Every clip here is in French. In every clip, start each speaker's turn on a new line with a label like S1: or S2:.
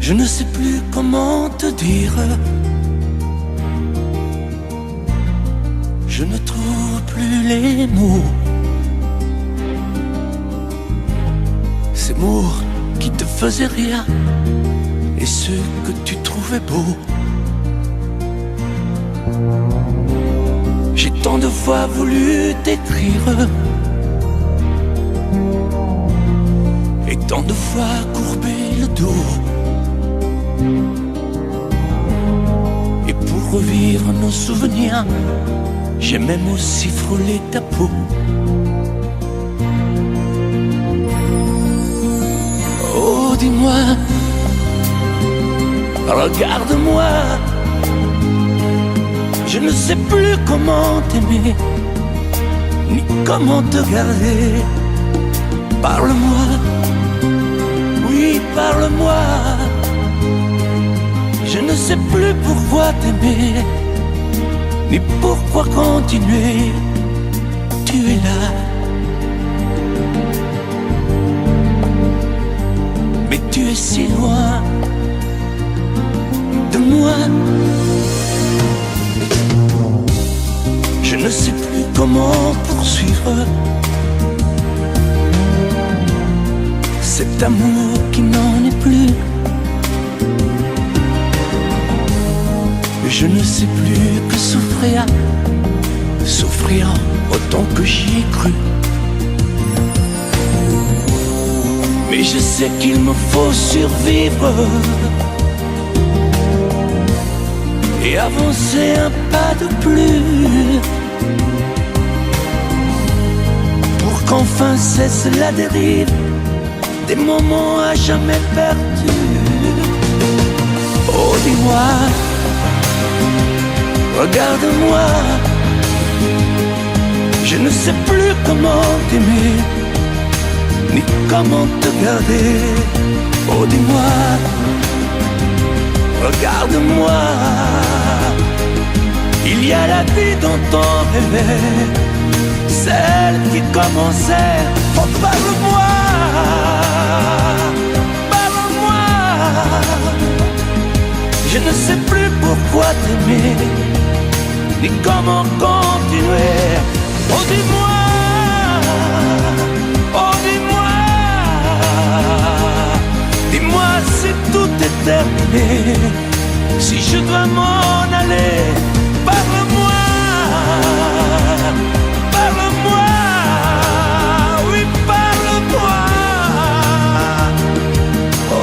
S1: Je ne sais plus comment te dire. Je ne trouve plus les mots. Ces mots qui te faisaient rire et ceux que tu trouvais beaux. J'ai tant de fois voulu t'écrire et tant de fois courbé le dos. Et pour revivre nos souvenirs, j'ai même aussi frôlé ta peau. Oh, dis-moi, regarde-moi. Je ne sais plus comment t'aimer, ni comment te garder. Parle-moi, oui, parle-moi. Je ne sais plus pourquoi t'aimer, ni pourquoi continuer. Tu es là, mais tu es si loin de moi. Je ne sais plus comment poursuivre cet amour qui n'en est plus. Je ne sais plus que souffrir, souffrir autant que j'y ai cru. Mais je sais qu'il me faut survivre et avancer un pas de plus pour qu'enfin cesse la dérive des moments à jamais perdus. Oh, dis-moi, regarde-moi. Je ne sais plus comment t'aimer, ni comment te garder. Oh, dis-moi, regarde-moi. Il y a la vie dont on rêvait, celle qui commençait. Oh, parle-moi, parle-moi. Je ne sais plus pourquoi t'aimer, ni comment continuer. Oh, dis-moi, oh, dis-moi. Dis-moi si tout est terminé, si je dois m'en aller. Parle-moi, parle-moi, oui, parle-moi. Oh,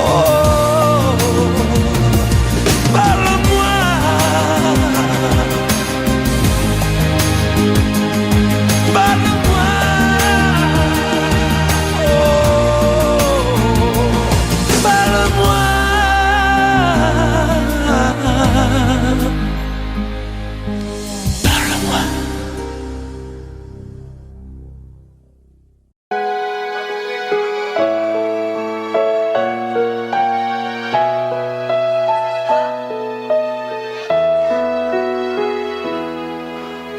S1: parle-moi. Parle-moi. Oh, parle-moi.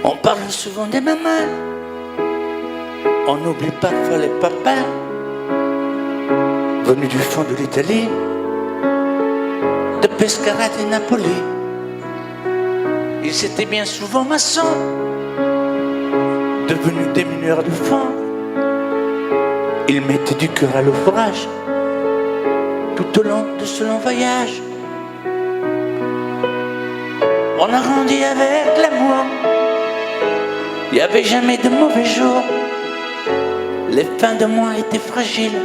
S1: On parle souvent des mamans, on oublie parfois les papas venus du fond de l'Italie, de Pescara et Napoli. Ils étaient bien souvent maçons, devenus des mineurs de fond. Ils mettaient du cœur à l'ouvrage tout au long de ce long voyage. On a grandi avec l'amour, il n'y avait jamais de mauvais jours. Les fins de mois étaient fragiles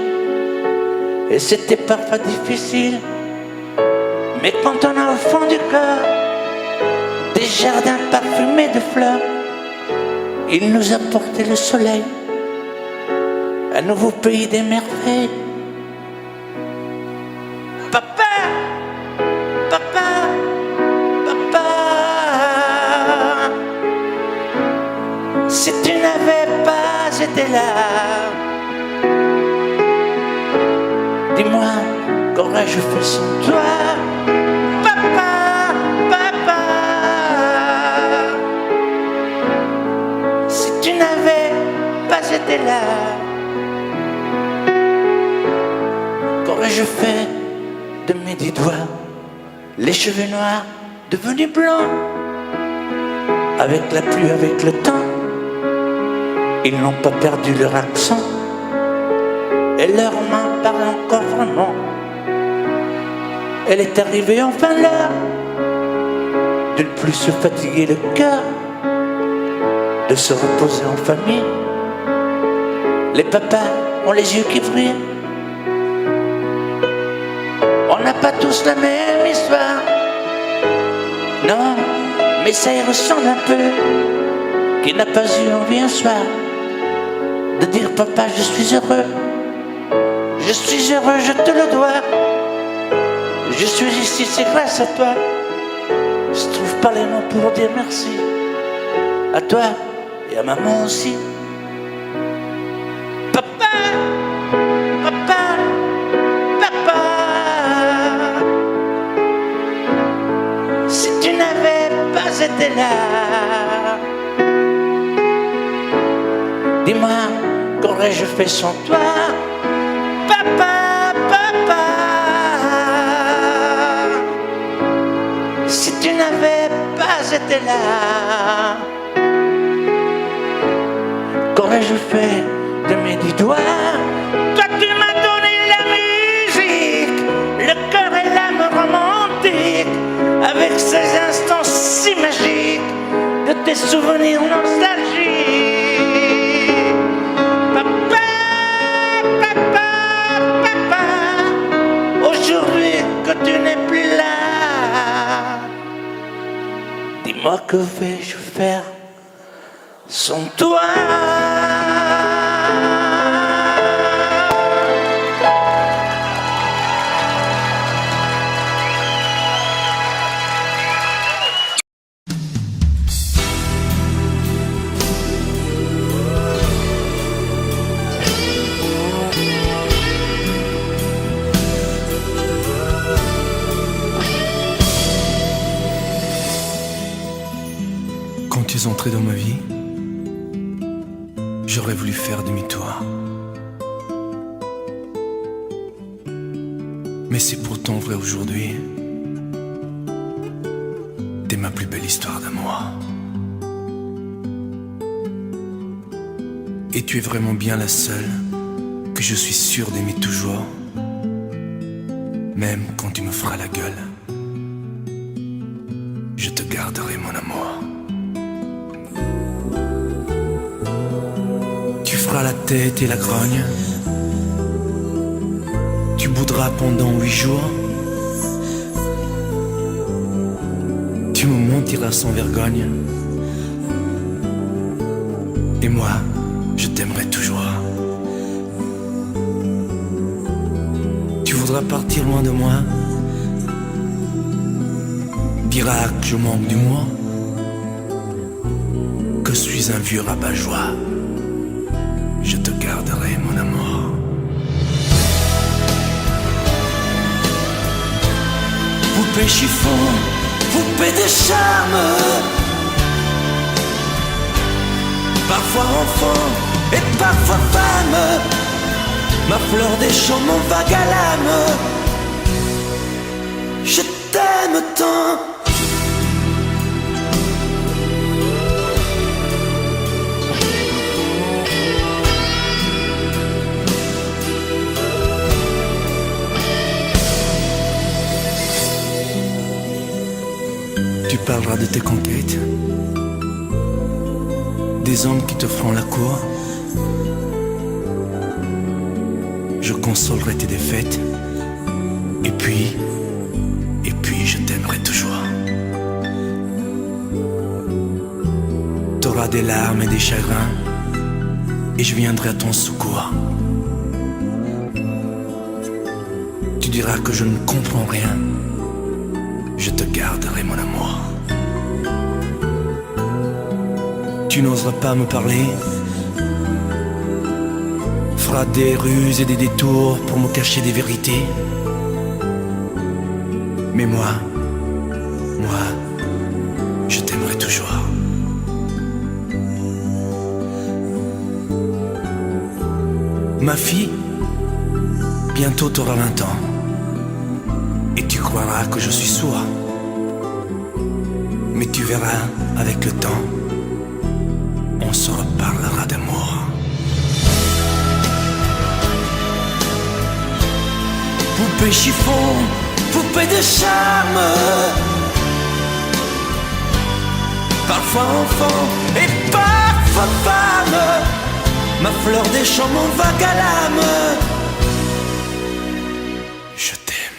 S1: et c'était parfois difficile. Mais quand on a au fond du cœur des jardins parfumés de fleurs, il nous a porté le soleil, un nouveau pays des merveilles. Papa, papa, papa, si tu n'avais pas été là, dis-moi, qu'aurais-je fait sans toi? Papa, papa, si tu n'avais pas été là, qu'aurais-je fait de mes 10 doigts, les cheveux noirs devenus blancs. Avec la pluie, avec le temps, ils n'ont pas perdu leur accent. Et leurs mains parlent encore vraiment. Elle est arrivée enfin l'heure de ne plus se fatiguer le cœur, de se reposer en famille. Les papas ont les yeux qui brillent. On n'a pas tous la même histoire, non, mais ça y ressemble un peu. Qui n'a pas eu envie un soir de dire papa je suis heureux. Je suis heureux, je te le dois. Je suis ici, c'est grâce à toi. Je trouve pas les mots pour dire merci. À toi et à maman aussi. Papa, papa, papa. Si tu n'avais pas été là, dis-moi, qu'aurais-je fait sans toi? Papa, papa. Si tu n'avais pas été là, qu'aurais-je fait de mes 10 doigts? Toi tu m'as donné la musique, le cœur et l'âme romantique, avec ces instants si magiques de tes souvenirs nostalgiques. Papa, papa, papa, aujourd'hui que tu n'es plus là, dis-moi que vais-je faire sans toi?
S2: Quand tu es entré dans ma vie, j'aurais voulu faire demi-tour. Mais c'est pourtant vrai aujourd'hui. T'es ma plus belle histoire d'amour. Et tu es vraiment bien la seule que je suis sûr d'aimer toujours. Même quand tu me feras la gueule, je te garderai mon amour. Tu feras la tête et la grogne. Tu boudras pendant 8 jours. Tu me mentiras sans vergogne. Et moi, je t'aimerai toujours. Tu voudras partir loin de moi. Diras que je manque d'humour, que je suis un vieux rabat-joie. Je te garderai mon amour. Poupée chiffon, poupée de charme, parfois enfant et parfois femme, ma fleur des champs, mon vague à l'âme. Je t'aime tant. Tu parleras de tes conquêtes, des hommes qui te feront la cour. Je consolerai tes défaites. Et puis je t'aimerai toujours. T'auras des larmes et des chagrins, et je viendrai à ton secours. Tu diras que je ne comprends rien. Je te garderai mon amour. Tu n'oseras pas me parler, feras des ruses et des détours pour me cacher des vérités. Mais moi, je t'aimerai toujours. Ma fille, bientôt t'auras 20 ans. croiras que je suis sourd, mais tu verras avec le temps, on se reparlera d'amour. Poupée chiffon, poupée de charme, parfois enfant et parfois femme, ma fleur des champs, mon vague à l'âme. Je t'aime.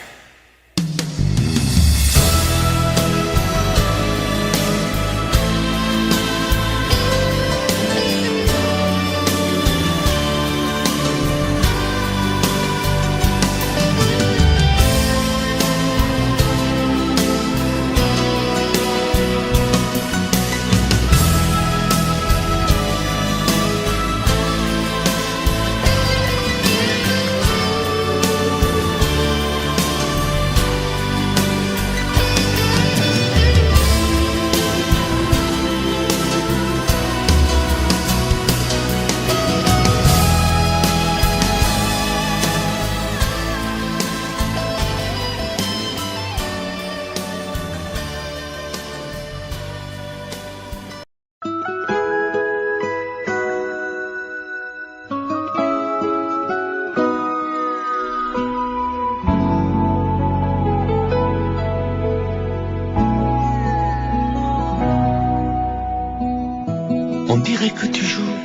S3: On dirait que tu joues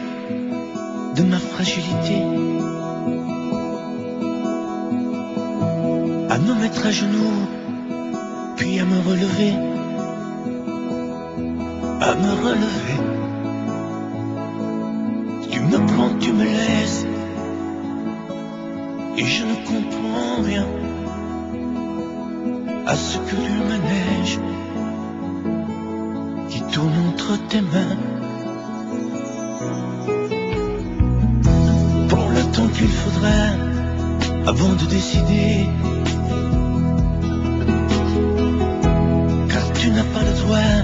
S3: de ma fragilité, à me mettre à genoux, puis à me relever, à me relever. Tu me prends, tu me laisses, et je ne comprends rien à ce que le manège qui tourne entre tes mains. Prends le temps qu'il faudra avant de décider, car tu n'as pas le droit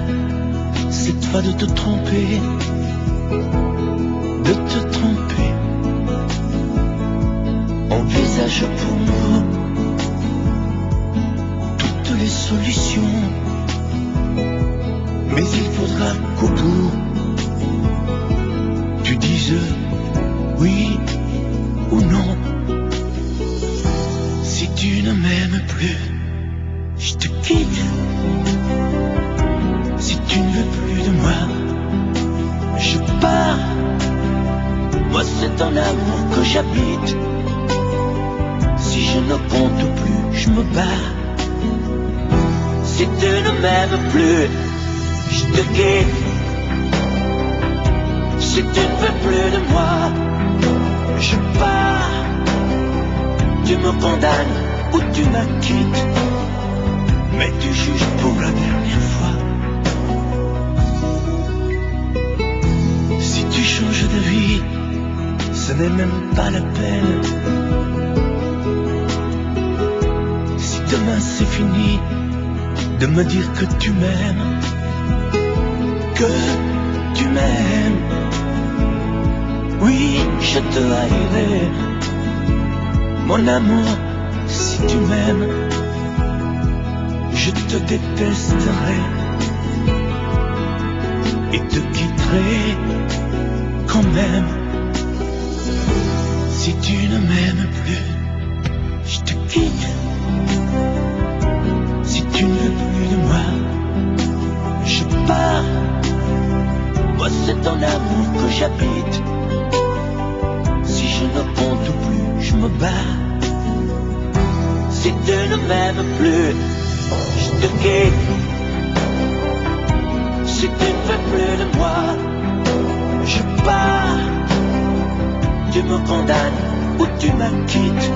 S3: cette fois de te tromper, de te tromper. Envisage pour nous toutes les solutions, mais il faudra qu'au bout tu dises oui ou non. Si tu ne m'aimes plus, je te quitte. Si tu ne veux plus de moi, je pars. Moi c'est ton amour que j'habite. Si je ne compte plus, je me bats. Si tu ne m'aimes plus, je te quitte. Si tu ne veux plus de moi, je pars. Tu me condamnes ou tu m'acquittes, mais tu juges pour la dernière fois. Si tu changes de vie, ce n'est même pas la peine. Si demain c'est fini de me dire que tu m'aimes, que tu m'aimes, oui, je te haïrai, mon amour. Si tu m'aimes, je te détesterai et te quitterai quand même. Si tu ne m'aimes plus, je te quitte. Si tu ne veux plus de moi, je pars. Moi c'est ton amour que j'habite. Si je ne compte plus, je me bats. Si tu ne m'aimes plus, je te quitte. Si tu ne veux plus de moi, je pars. Tu me condamnes ou tu m'acquittes,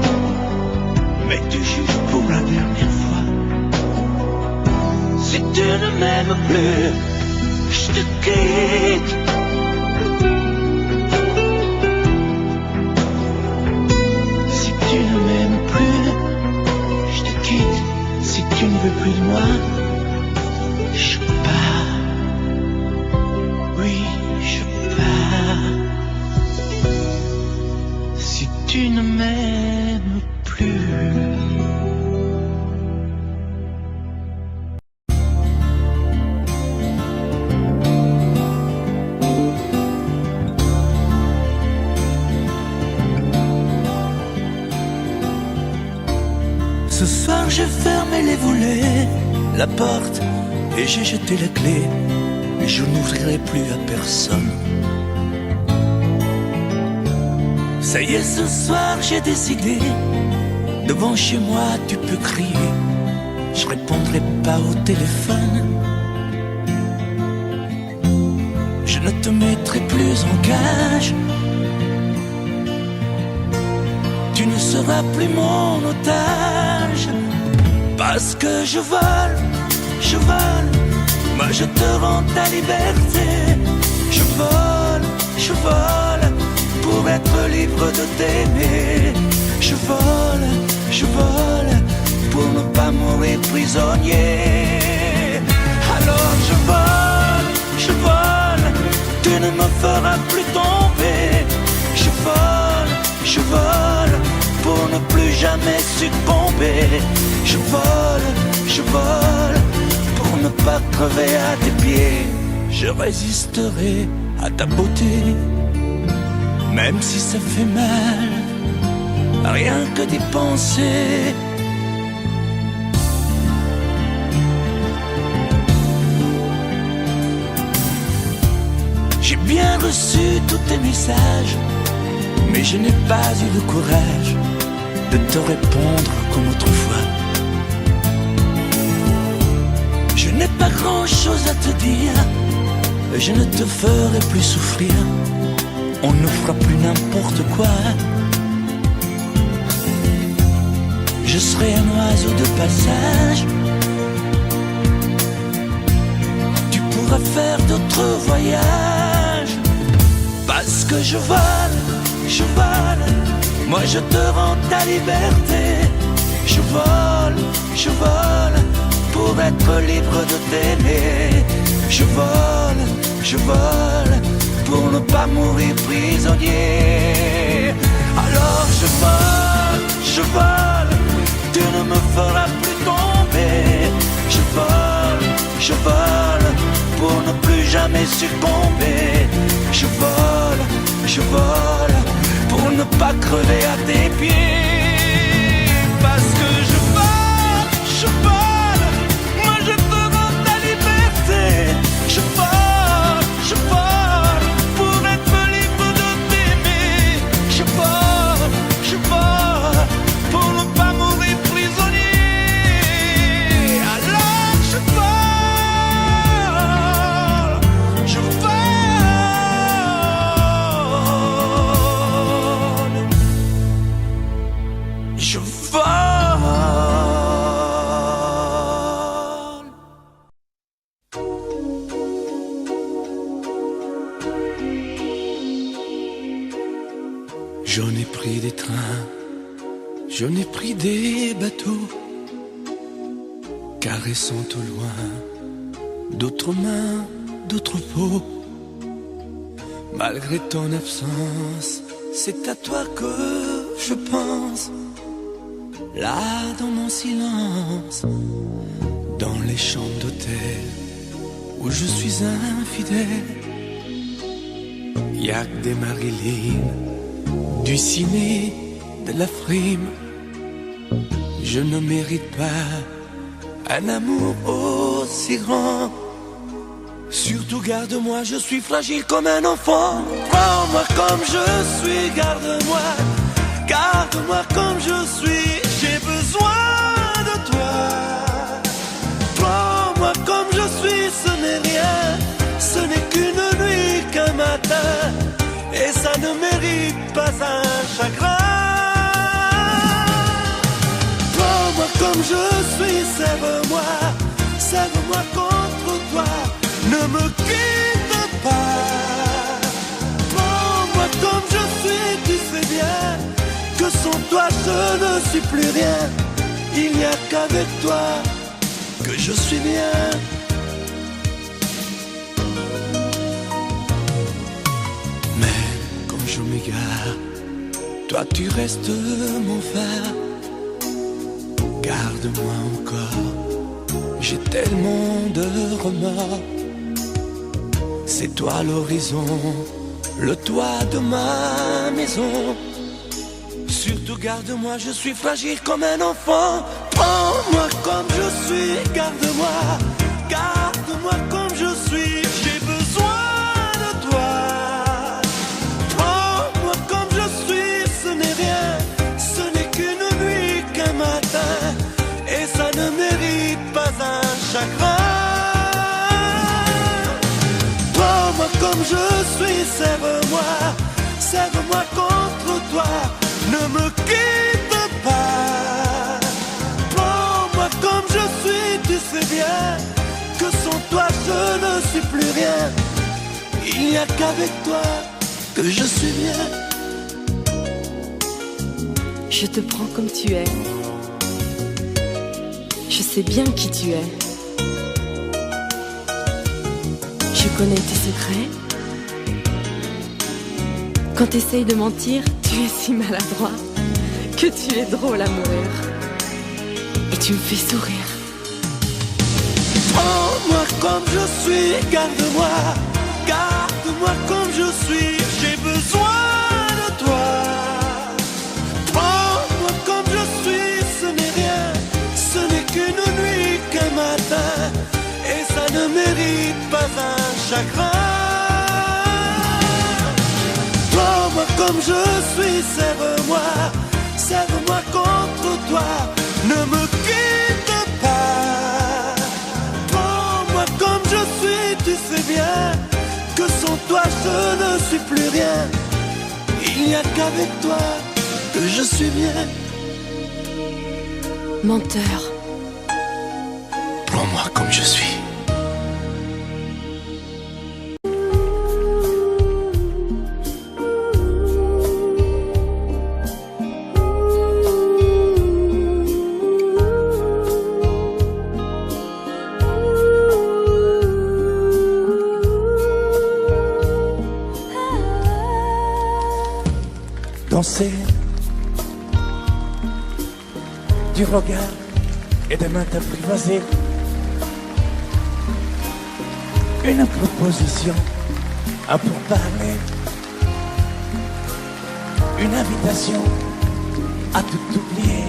S3: mais tu juges pour la dernière fois. Si tu ne m'aimes plus, je te quitte. Si tu ne m'aimes plus, je te quitte. Si tu ne veux plus de moi, je pars. Oui, je pars. Si tu ne m'aimes plus, j'ai fermé les volets, la porte, et j'ai jeté la clé. Et je n'ouvrirai plus à personne. Ça y est, ce soir j'ai décidé. Devant chez moi tu peux crier, je répondrai pas au téléphone. Je ne te mettrai plus en cage. Tu ne seras plus mon otage. Parce que je vole, moi je te rends ta liberté. Je vole, pour être libre de t'aimer. Je vole, pour ne pas mourir prisonnier. Alors je vole, tu ne me feras plus tomber. Je vole, pour ne plus jamais succomber. Je vole, pour ne pas crever à tes pieds. Je résisterai à ta beauté, même si ça fait mal, rien que d'y penser. J'ai bien reçu tous tes messages, mais je n'ai pas eu le courage de te répondre comme autrefois. Je n'ai pas grand-chose à te dire, je ne te ferai plus souffrir. On ne fera plus n'importe quoi. Je serai un oiseau de passage. Tu pourras faire d'autres voyages. Parce que je vole, moi je te rends ta liberté. Je vole, pour être libre de t'aimer. Je vole, pour ne pas mourir prisonnier. Alors je vole, tu ne me feras plus tomber. Je vole, pour ne plus jamais succomber. Je vole, pour ne pas crever à tes pieds. Parce que je vole, moi je te rends ta liberté. Je vole, pour être libre de t'aimer. Je vole, pour ne pas mourir prisonnier. Alors je vole, je vole. J'en ai pris des trains, j'en ai pris des bateaux, caressant au loin d'autres mains, d'autres peaux. Malgré ton absence, c'est à toi que je pense. Là dans mon silence, dans les chambres d'hôtel où je suis infidèle, y'a que des Marilyn, du ciné, de la frime. Je ne mérite pas un amour aussi grand. Surtout garde-moi, je suis fragile comme un enfant. Prends-moi comme je suis, garde-moi comme je suis. J'ai besoin de toi. Prends-moi comme je suis, ce n'est rien, ce n'est qu'une nuit, qu'un matin, et ça ne mérite pas un chagrin. Prends-moi comme je suis, sève-moi contre toi. Ne me quitte pas. Prends-moi comme je suis, tu sais bien que sans toi je ne suis plus rien. Il n'y a qu'avec toi que je suis bien. Mais quand je m'égare, toi tu restes mon phare. Garde-moi encore, j'ai tellement de remords. C'est toi l'horizon, le toit de ma maison. Surtout garde-moi, je suis fragile comme un enfant.
S2: Prends-moi comme je suis, garde-moi, garde-moi comme je suis, j'ai besoin de toi. Prends-moi comme je suis, ce n'est rien, ce n'est qu'une nuit, qu'un matin, et ça ne mérite pas un chagrin. Prends-moi comme je suis, serre-moi, serre-moi contre toi, ne me quitte pas. Prends-moi comme je suis, tu sais bien que sans toi je ne suis plus rien. Il n'y a qu'avec toi que je suis bien.
S4: Je te prends comme tu es. Je sais bien qui tu es. Je connais tes secrets. Quand t'essayes de mentir, tu es si maladroit que tu es drôle à mourir. Et tu me fais sourire.
S2: Prends-moi comme je suis, garde-moi, garde-moi comme je suis, j'ai besoin de toi. Prends-moi comme je suis, ce n'est rien, ce n'est qu'une nuit, qu'un matin, et ça ne mérite pas un chagrin. Prends-moi comme je suis, serre-moi, serre-moi contre toi, ne me quitte pas. Prends-moi comme je suis, tu sais bien que sans toi je ne suis plus rien. Il n'y a qu'avec toi que je suis bien.
S4: Menteur.
S2: Prends-moi comme je suis. Danser du regard et des mains t'apprivoiser. Une proposition à pourparler. Une invitation à tout oublier.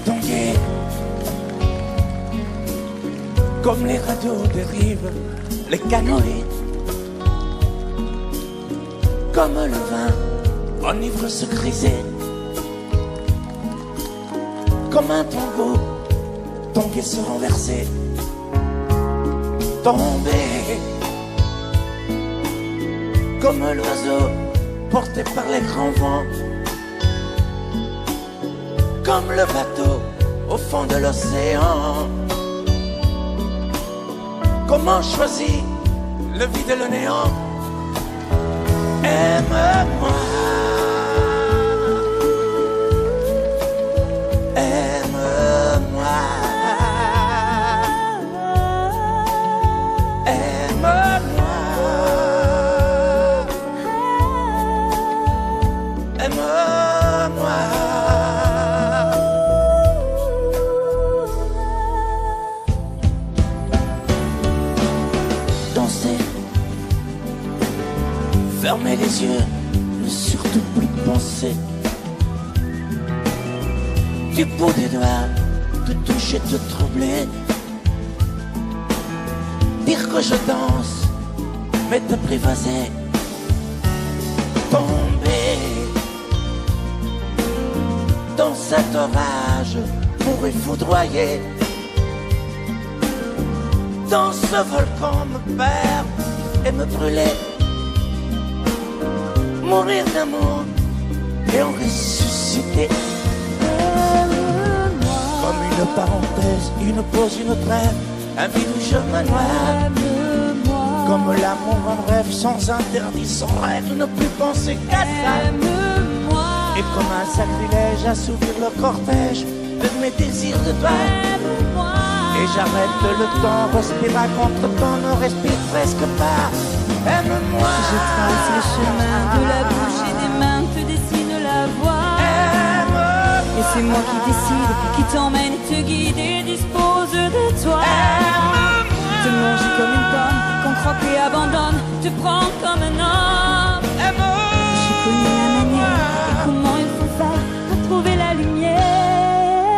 S2: Tanguer comme les radeaux dérivent, les canoës. Comme le vin enivre se griser. Comme un tango, tanguer se renverser. Tomber comme l'oiseau porté par les grands vents. Comme le bateau au fond de l'océan. Comment choisir le vide et le néant? Aime-moi, aime-moi, aime-moi, aime-moi. Danser, fermer les yeux, ne surtout plus penser. Du bout des doigts, te toucher, te troubler. Dire que je danse, mais t'apprivoiser. Tomber dans cet orage pour y foudroyer. Dans ce volcan me perdre et me brûler. Mourir d'amour et en ressusciter. Comme une parenthèse, une pause, une trêve, un vide où je me noie. Comme l'amour en rêve, sans interdit, sans rêve, ne plus penser qu'à ça. Et comme un sacrilège, assouvir le cortège de mes désirs de toi. Et j'arrête le temps, respire à contre-temps, ne respire presque pas. Aime-moi.
S5: Je trace le chemin de la bouche et des mains te dessine la voie. Et c'est moi qui décide, qui t'emmène, te guide et dispose de toi. Te mange comme une pomme, qu'on croque et abandonne, te prends comme un homme. Je connais la manière et comment il faut faire pour trouver la lumière.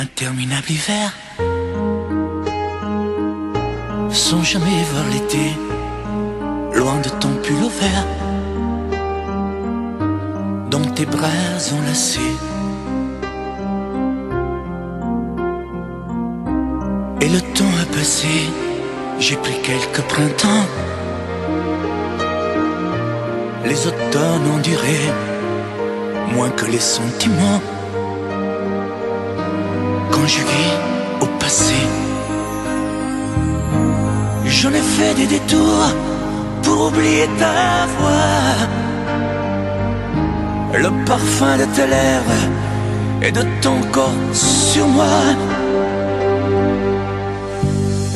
S3: interminable hiver, sans jamais voir l'été, loin de ton pull au vert, dans tes bras enlacés. Et le temps a passé, j'ai pris quelques printemps, les automnes ont duré moins que les sentiments. Conjugués au passé, j'en ai fait des détours pour oublier ta voix, le parfum de tes lèvres et de ton corps sur moi.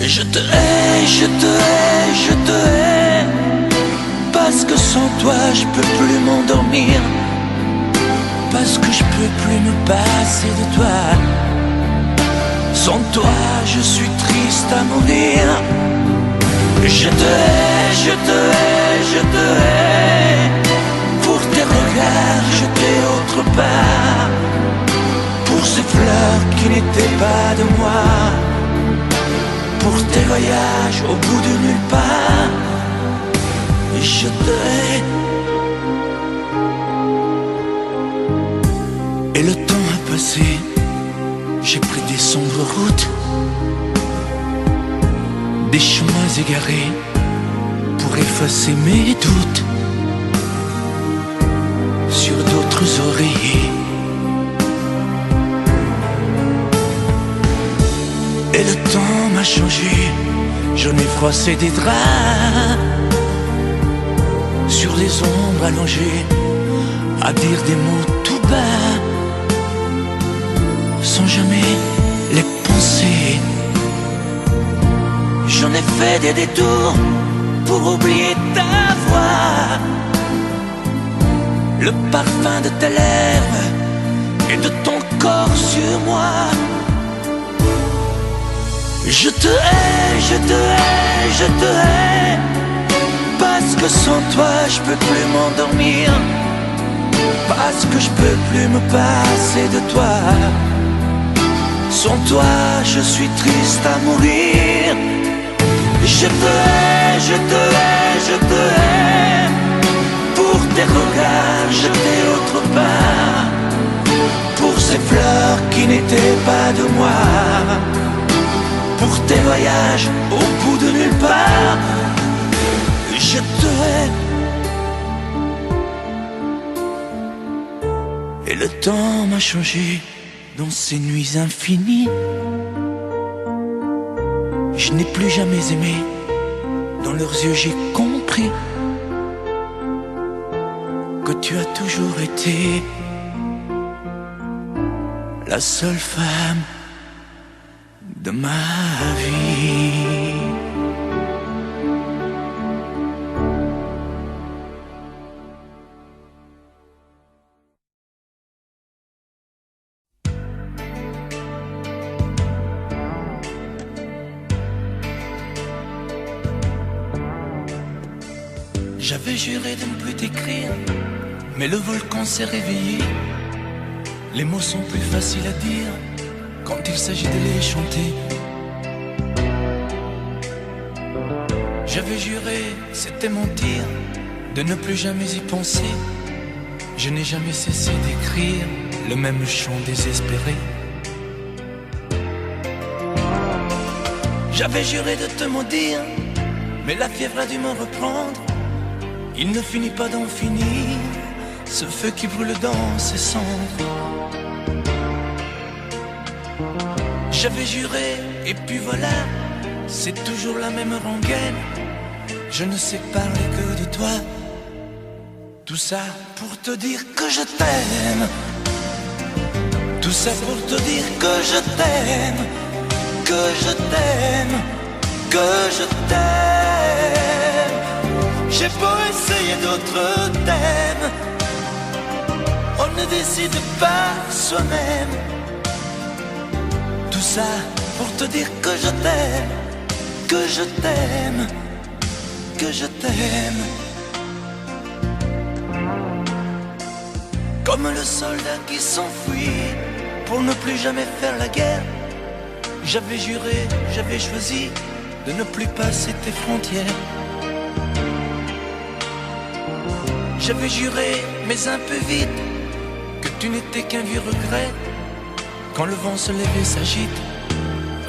S3: Je te hais, je te hais, je te hais, parce que sans toi je peux plus m'endormir, parce que je peux plus me passer de toi. Sans toi je suis triste à mourir. Je te hais, je te hais, je te hais, pour tes regards jetés autre part, pour ces fleurs qui n'étaient pas de moi, pour tes voyages au bout de nulle part. Je te hais. Et le temps a passé, j'ai pris des sombres routes, des chemins égarés pour effacer mes doutes sur d'autres oreillers. Et le temps m'a changé, j'en ai froissé des draps sur des ombres allongées, à dire des mots tout bas, sans jamais les penser. J'en ai fait des détours pour oublier ta voix, le parfum de tes lèvres et de ton corps sur moi. Je te hais, je te hais, je te hais, parce que sans toi je peux plus m'endormir, parce que je peux plus me passer de toi. Sans toi je suis triste à mourir. Je te hais, je te hais, je te hais, pour tes regards jetés autre part, pour ces fleurs qui n'étaient pas de moi, pour tes voyages au bout de nulle part. Je te hais. Et le temps m'a changé dans ces nuits infinies. Je n'ai plus jamais aimé, dans leurs yeux j'ai compris que tu as toujours été la seule femme de ma vie. J'avais juré de ne plus t'écrire, mais le volcan s'est réveillé. Les mots sont plus faciles à dire quand il s'agit de les chanter. J'avais juré, c'était mentir, de ne plus jamais y penser. Je n'ai jamais cessé d'écrire le même chant désespéré. J'avais juré de te maudire, mais la fièvre a dû me reprendre. Il ne finit pas d'en finir, ce feu qui brûle dans ses cendres. J'avais juré, et puis voilà, c'est toujours la même rengaine. Je ne sais parler que de toi. Tout ça pour te dire que je t'aime. Tout ça pour te dire que je t'aime, que je t'aime, que je t'aime. J'ai beau essayer d'autres thèmes, on ne décide pas soi-même. Tout ça pour te dire que je t'aime, que je t'aime, que je t'aime. Comme le soldat qui s'enfuit
S2: pour ne plus jamais faire la guerre. J'avais juré, j'avais choisi de ne plus passer tes frontières. J'avais juré, mais un peu vite, que tu n'étais qu'un vieux regret. Quand le vent se lève et s'agite,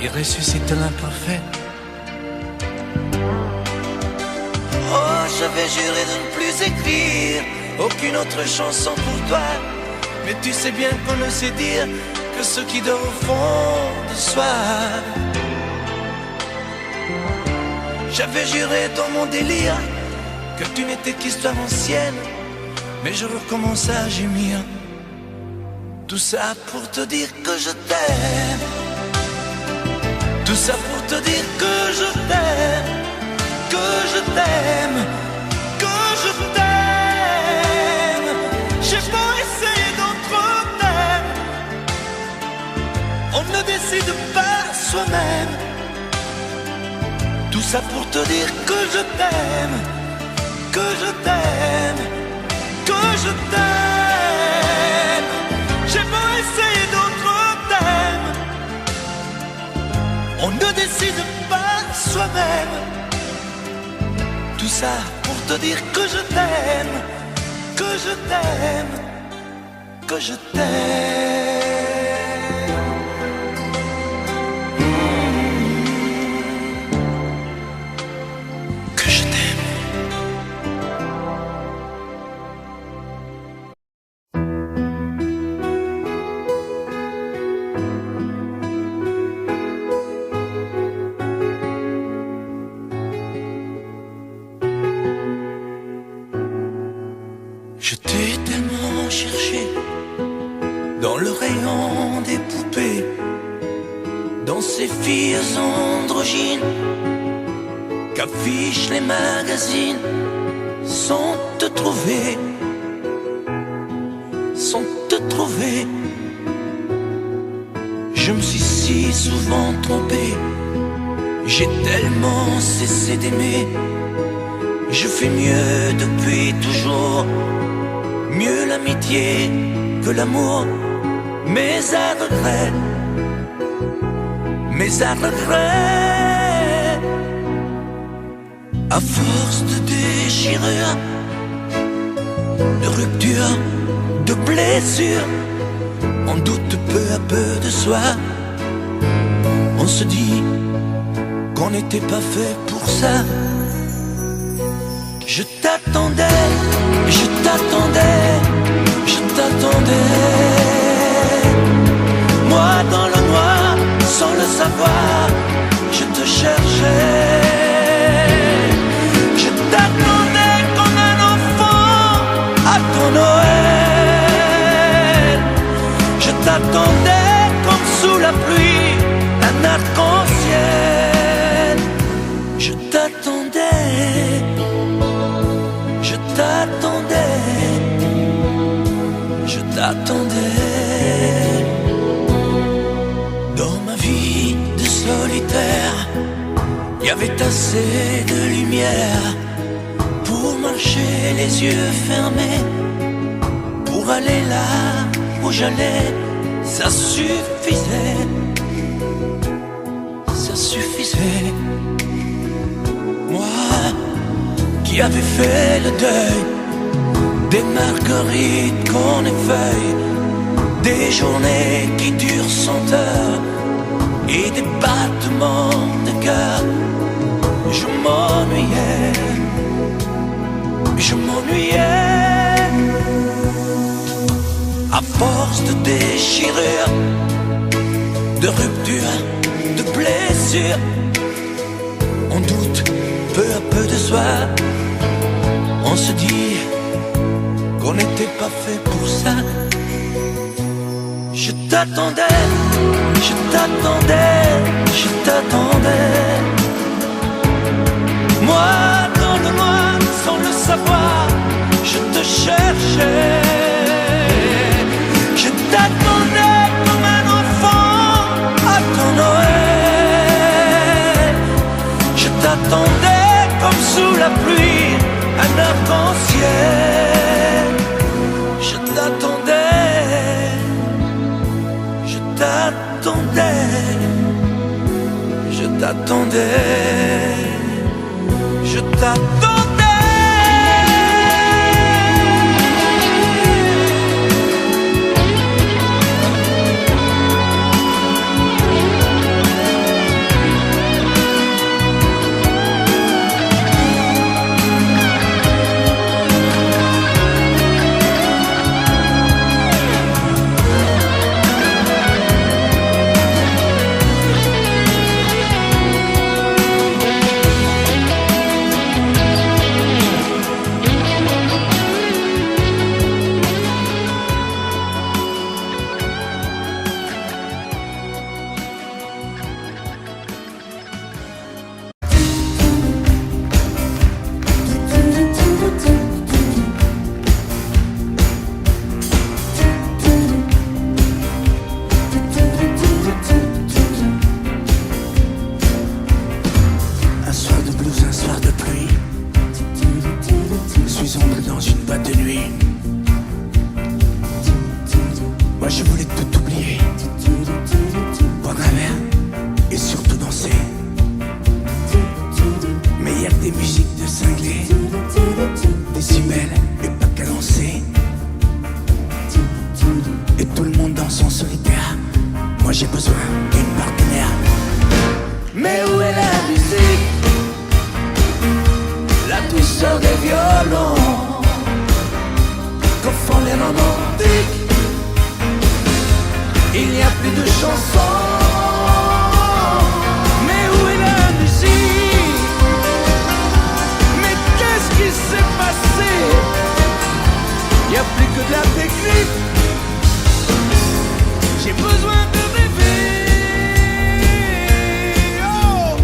S2: il ressuscite l'imparfait. Oh, j'avais juré de ne plus écrire aucune autre chanson pour toi. Mais tu sais bien qu'on ne sait dire que ce qui dort au fond de soi. J'avais juré dans mon délire que tu n'étais qu'histoire ancienne. Mais je recommence à gémir. Tout ça pour te dire que je t'aime. Tout ça pour te dire que je t'aime. Que je t'aime. Que je t'aime. J'ai beau essayer d'autres thèmes, on ne décide pas soi-même. Tout ça pour te dire que je t'aime. Que je t'aime. Que je t'aime. J'ai beau essayer d'autres thèmes, on ne décide pas soi-même. Tout ça pour te dire que je t'aime. Que je t'aime. Que je t'aime. Que je t'aime. Je t'ai tellement cherché dans le rayon des poupées, dans ces filles androgynes qu'affichent les magazines, sans te trouver, sans te trouver. Je me suis si souvent trompé, j'ai tellement cessé d'aimer. Je fais mieux depuis toujours, mieux l'amitié que l'amour, mais à regret, mais à regret. À force de déchirures, de ruptures, de blessures, on doute peu à peu de soi. On se dit qu'on n'était pas fait pour ça. Je t'attendais, je t'attendais, je t'attendais. Moi dans le noir, sans le savoir, je te cherchais. Je t'attendais comme un enfant à ton Noël. Je t'attendais comme sous la pluie, un arc-en-ciel. Je t'attendais. Je t'attendais, je t'attendais. Dans ma vie de solitaire, il y avait assez de lumière pour marcher les yeux fermés, pour aller là où j'allais. Ça suffisait, ça suffisait. Moi qui avait fait le deuil des marguerites qu'on effeuille, des journées qui durent 100 heures et des battements de cœur. Je m'ennuyais, je m'ennuyais. À force de déchirures, de ruptures, de blessures, on doute peu à peu de soi. On se dit qu'on n'était pas fait pour ça. Je t'attendais, je t'attendais, je t'attendais. Moi dans le noir, sans le savoir, je te cherchais. Je t'attendais comme un enfant à ton Noël. Je t'attendais comme sous la pluie, un arc-en-ciel. Je t'attendais, je t'attendais, je t'attendais.
S3: Moi je voulais tout oublier, boire un verre et surtout danser. Mais y a que des musiques de cinglés, décibels et pas cadencés. Et tout le monde danse en solitaire. Moi j'ai besoin d'une partenaire.
S2: Mais où est la musique, la douceur des violons confond les romantiques? Il n'y a plus de chansons. Mais où est la musique? Mais qu'est-ce qui s'est passé? Il n'y a plus que de la technique. J'ai besoin de rêver. Oh.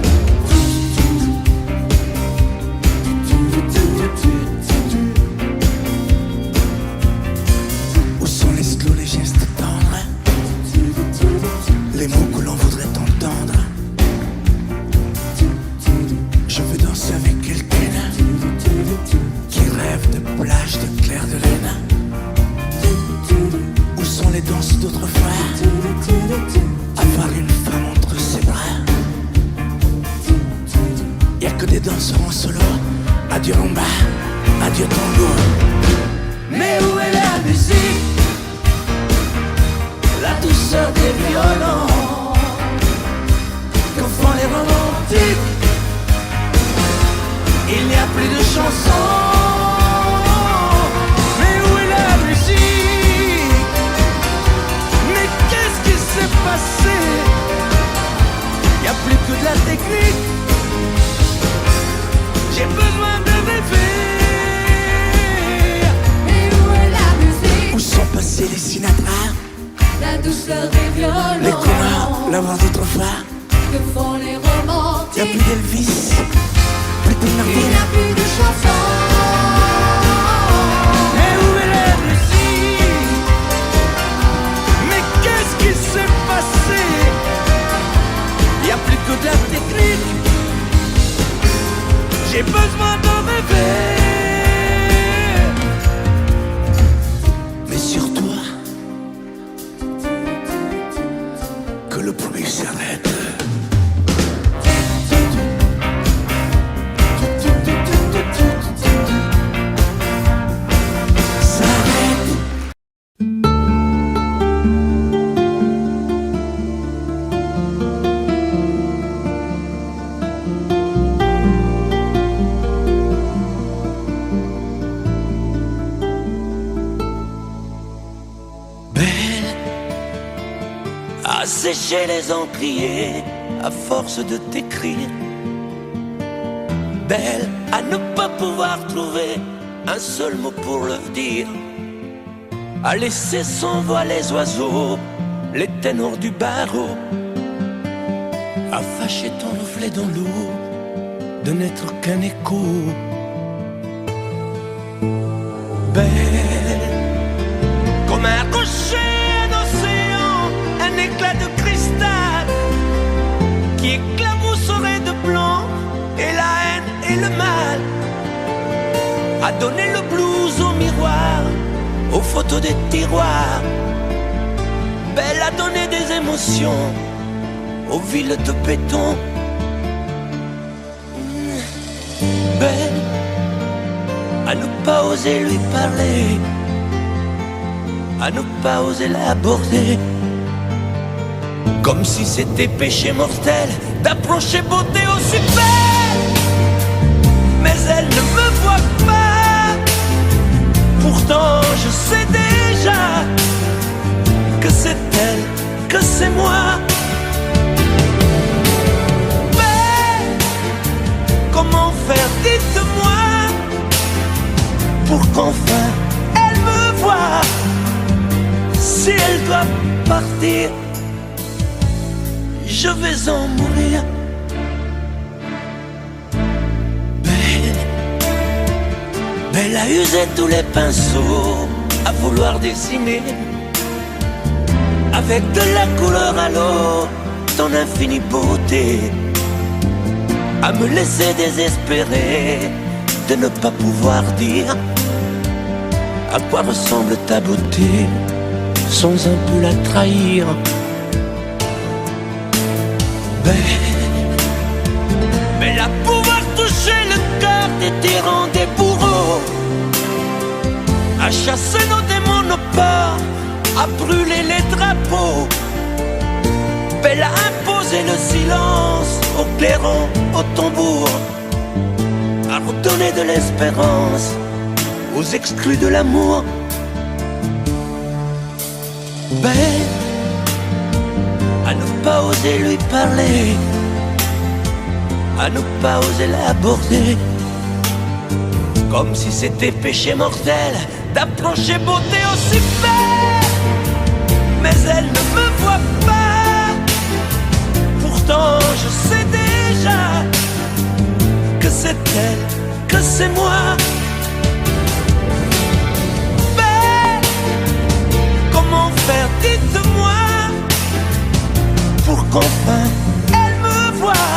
S3: Où sont les slows, les gestes tendres, les mots que l'on voudrait entendre? Je veux danser avec quelqu'un qui rêve de plage de clair de lune. Où sont les danses d'autrefois? Avoir une femme entre ses bras. Y'a que des danseurs en solo. Adieu rumba, adieu tango.
S2: Mais où est la musique, la douceur des violons confond les romantiques? Il n'y a plus de chansons. Mais où est la musique? Mais qu'est-ce qui s'est passé? Il n'y a plus que de la technique. J'ai besoin de rêver.
S3: Où sont passés les Sinatra,
S5: La douceur des violons,
S3: les coureurs, la voix d'autrefois?
S5: que font les romantiques?
S3: Y'a plus d'Elvis, plus de
S5: Il n'y
S3: Martin.
S5: a plus de chansons.
S2: Mais où est la musique? Mais qu'est-ce qui s'est passé? Il n'y a plus que de la technique. J'ai besoin de rêver.
S3: Mais surtout, que le bruit s'arrête. S'arrête.
S2: Belle, à sécher les encriers à force de t'écrire. Belle, à ne pas pouvoir trouver un seul mot pour le dire. À laisser s'envoler les oiseaux, les ténors du barreau. À fâcher ton reflet dans l'eau, de n'être qu'un écho. Belle, comme un rocher, un océan, un éclat de cristal qui éclabousserait de blanc et la haine et le mal. A donné le blues au miroir, aux photos des tiroirs. Belle a donné des émotions aux villes de béton.
S1: pas oser lui parler, à ne pas oser l'aborder, comme si c'était péché mortel d'approcher beauté aussi belle. Mais elle ne me voit pas, pourtant je sais déjà que c'est elle, que c'est moi. Mais comment faire, dites-moi, pour qu'enfin elle me voie. Si elle doit partir, je vais en mourir. Elle a usé tous les pinceaux à vouloir dessiner avec de la couleur à l'eau ton infinie beauté, à me laisser désespérer de ne pas pouvoir dire à quoi ressemble ta beauté sans un peu la trahir. Mais la pouvoir toucher le cœur des tyrans, des bourreaux, à chasser nos démons, nos peurs, à brûler les drapeaux. Elle a imposé le silence au clairon, au tambour, à redonner de l'espérance aux exclus de l'amour. À ne pas oser lui parler, à ne pas oser l'aborder, comme si c'était péché mortel d'approcher beauté aussi belle. Mais elle ne me voit pas, pourtant je sais déjà que c'est elle, que c'est moi. Mais comment faire, dites-moi, pour qu'enfin elle me voie.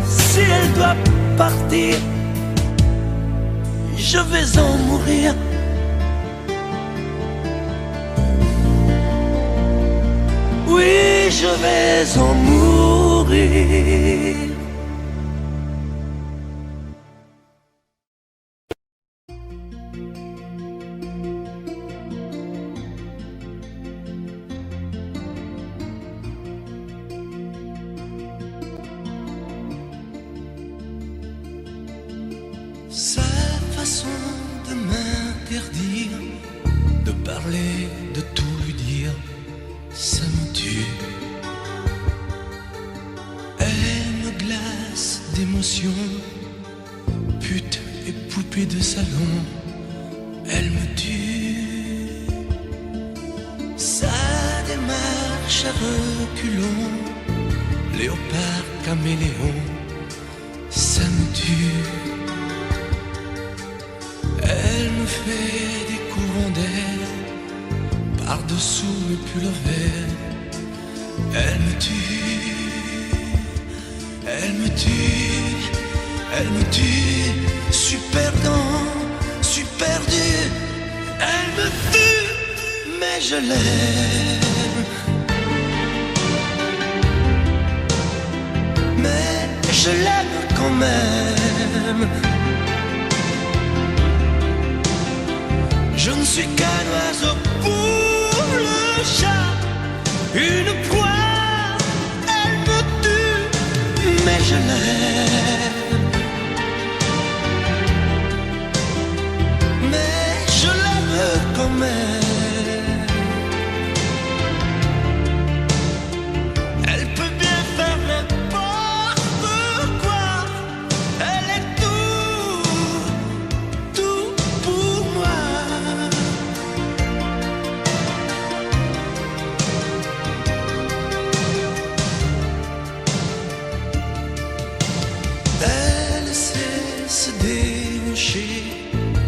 S1: Si elle doit partir, je vais en mourir. Oui, je vais en mourir.
S2: Sa façon de m'interdire de parler, de tout lui dire, ça me tue. Elle me glace d'émotion, pute et poupée de salon, elle me tue. Sa démarche à reculons, léopard caméléon, ça me tue. Elle me fait des courants d'air par-dessous mes pulls verts. Elle me tue, elle me tue, elle me tue. Super dans, super dur. Elle me tue, mais je l'aime. Mais je l'aime quand même. Je ne suis qu'un oiseau pour le chat, une proie, elle me tue, mais je l'aime. Mais je l'aime quand même. Elle peut bien faire n'importe quoi, elle est tout pour moi. Elle sait se déhancher,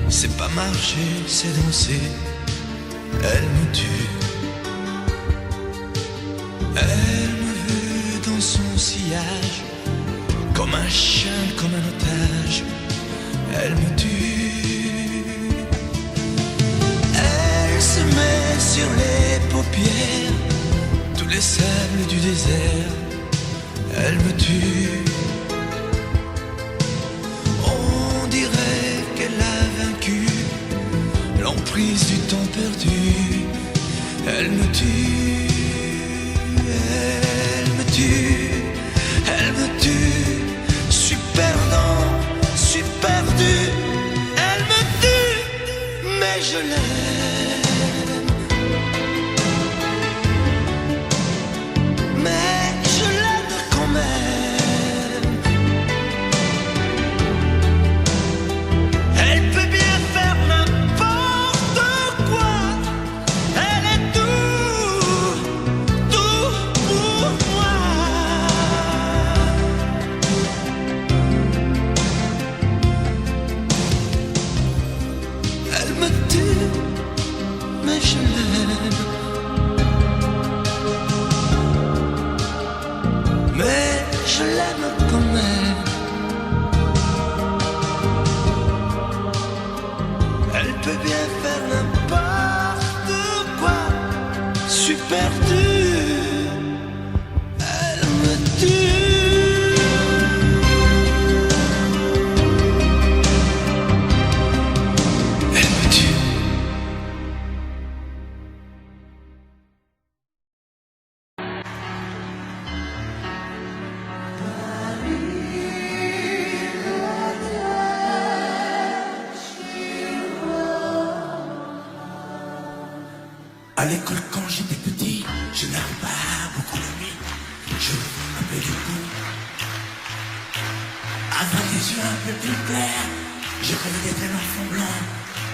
S2: c'est pas marcher, c'est danser. Elle me tue. Elle me veut dans son sillage, comme un chien, comme un otage. Elle me tue. Elle se met sur les paupières tous les sables du désert. Elle me tue. On dirait qu'elle a 20
S3: reprise du temps perdu. Elle me tue, elle me tue, elle me tue. Je suis perdant, je suis perdu. Elle me tue, mais je l'aime. Mais je l'aime quand même. Elle peut bien faire n'importe quoi. Elle est tout, tout pour moi. Elle me tue, mais je l'aime. Mais je l'aime quand même. Elle peut bien faire n'importe quoi. Je suis perdu. Elle me tue. Elle me tue.
S2: À l'école quand j'étais petit, je n'avais pas beaucoup d'amis. Je m'appelais du coup. Avec des yeux un peu plus clairs, je rêvais d'être un enfant blanc.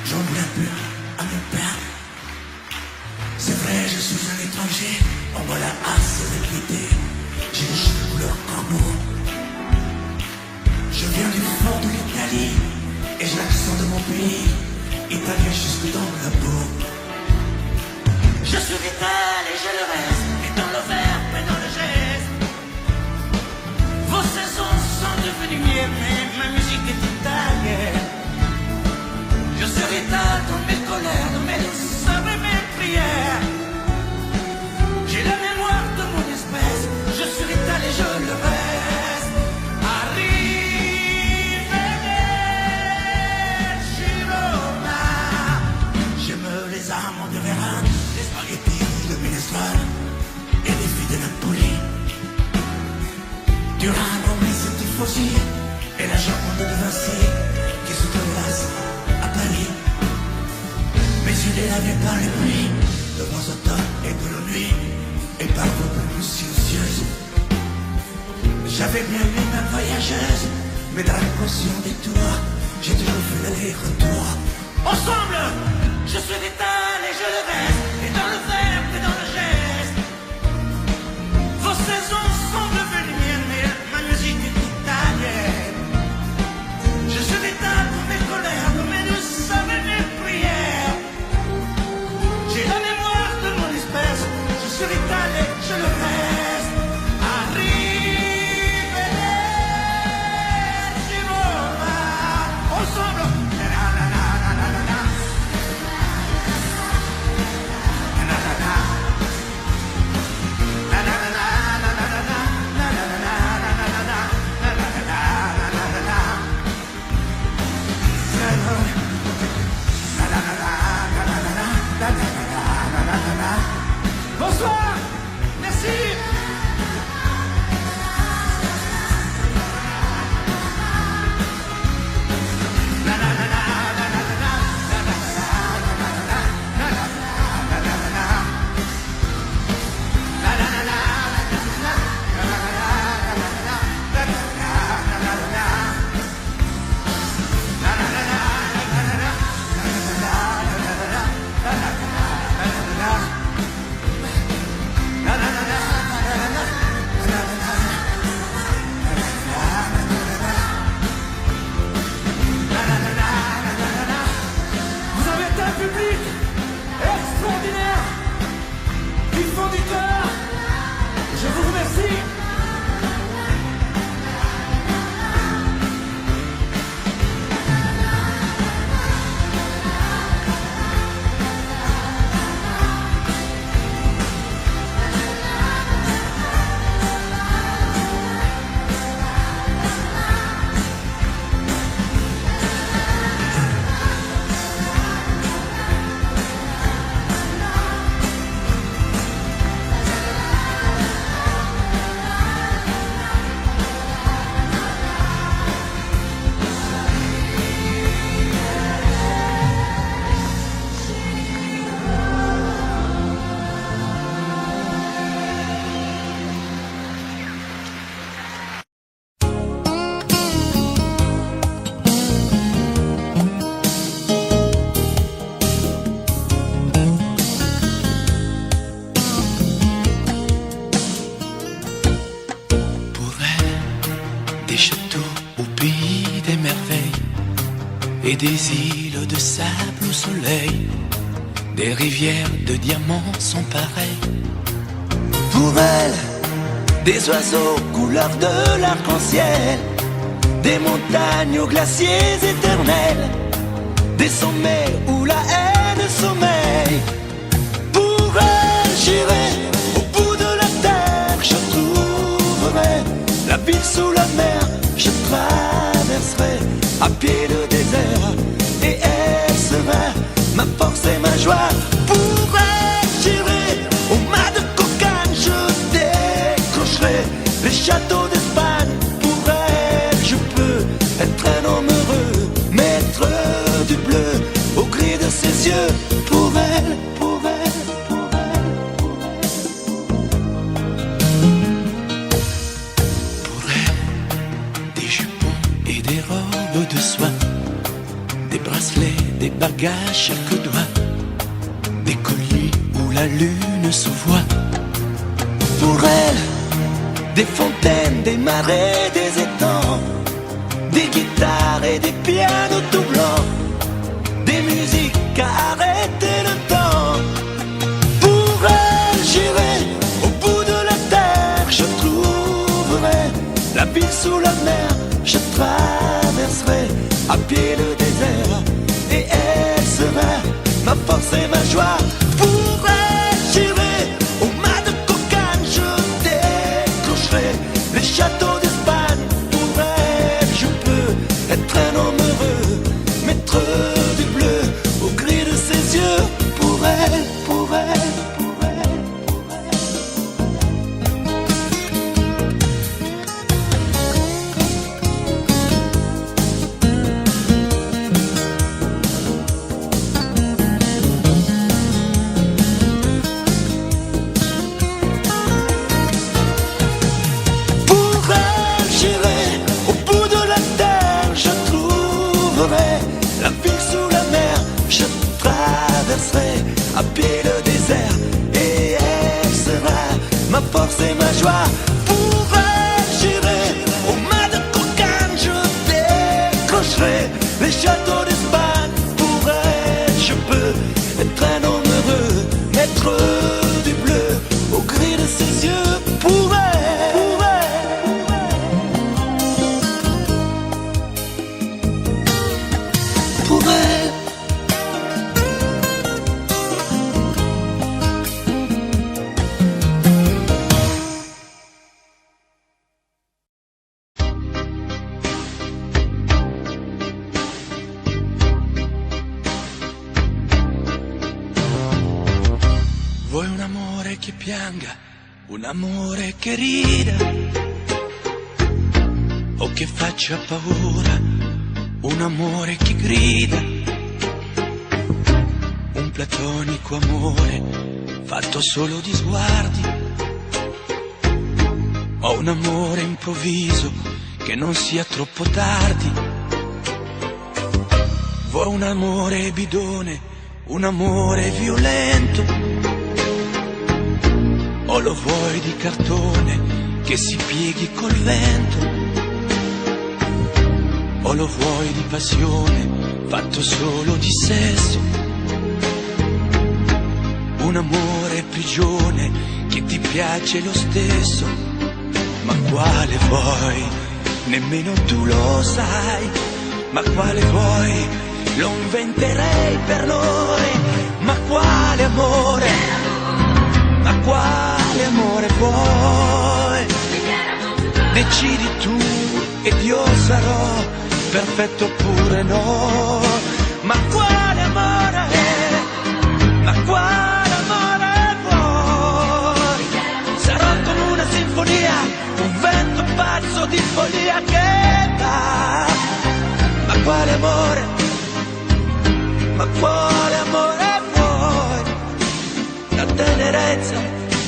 S2: J'en voulais un peu à mon père. C'est vrai, je suis un étranger, on voit la race de quitter. J'ai les cheveux couleur corbeau. Je viens du fort de l'Italie, et j'ai l'accent de mon pays, italien jusque dans la peau. Je suis vital et je le reste, et dans le verbe et dans le geste. Vos saisons sont devenues miennes, mais ma musique est italienne. Je suis vital dans mes colères, dans mes loups et mes prières. J'ai la mémoire de mon espèce, je suis vital et je le reste. Arrivederci Roma. J'aime les amandes de Vérone, les spaghettis de minestrone et les filles de Napoli. Durano, mais c'est tifosi et la jambe de Vinci qui se terrasse à Paris. Mes idées n'avaient pas les prix de vos automnes et de la nuit et par vos plus silencieuses. J'avais bien aimé ma voyageuse, mais dans la potion des tours, j'ai toujours fait l'aller-retour. Ensemble, je suis vital et je le reste, et dans le verbe et dans le geste. Vos saisons sont devenues miennes, mais ma musique est italienne. Je suis vital pour mes colères, pour mes douces et mes prières. J'ai la mémoire de mon espèce, je suis vital et je le reste. Arrivederci Roma. Ensemble. Bonsoir, merci.
S3: et des îles de sable au soleil, des rivières de diamants sont pareilles. Pour elle, des oiseaux couleur de l'arc-en-ciel, des montagnes aux glaciers éternels, des sommets où la haine sommeille. Pour elle, j'irai au bout de la terre, je trouverai la ville sous la mer, je traverserai à pied le désert, et elle sera ma force et ma joie. Pour elle, j'irai au mât de cocagne, je décrocherai les châteaux d'Espagne. Pour elle, je peux être un homme heureux, maître du bleu au gris de ses yeux. Pour elle, pour elle, pour elle, pour elle. Pour elle, des jupons et des robes de soie, des bracelets, des bagues à chaque doigt, des colliers où la lune se voit. Pour elle, des fontaines, des marais, des étangs, des guitares et des pianos tout blancs, des musiques à arrêter le temps. Pour elle, j'irai au bout de la terre, je trouverai la ville sous la mer, je traverserai à pied le désert, et elle sera ma force et ma joie. Pour elle, j'irai au mât de cocagne, je décrocherai les châteaux d'Espagne. Pour elle, je peux être un homme heureux, maître du bleu au gris de ses yeux. Pour elle, pour elle, pour elle, pour elle. Pour elle, j'irai au bout de la terre, je trouverai la ville sous la mer, je traverserai à pied le désert, et elle sera ma force et ma joie. Pour elle, j'irai au mât de cocagne, je décrocherai les châteaux d'Espagne. Pour elle, je peux être un homme heureux, maître du bleu au gris de ses yeux. Pour elle, pour elle, pour elle. Vuoi un amore che pianga, un amore che rida, o che faccia paura, un amore che grida, un platonico amore fatto solo di sguardi, o un amore improvviso che non sia troppo tardi. Vuoi un amore bidone, un amore violento, o lo vuoi di cartone che si pieghi col vento, o lo vuoi di passione fatto solo di sesso, un amore prigione che ti piace lo stesso. Ma quale vuoi? Nemmeno tu lo sai. Ma quale vuoi? Lo inventerei per noi. Ma quale amore? Ma quale amore vuoi? Decidi tu ed io sarò perfetto oppure no. Ma quale amore? Ma quale amore vuoi? Sarò come una sinfonia, un vento pazzo di follia che va. Ma quale amore? Ma quale amore vuoi? La tenerezza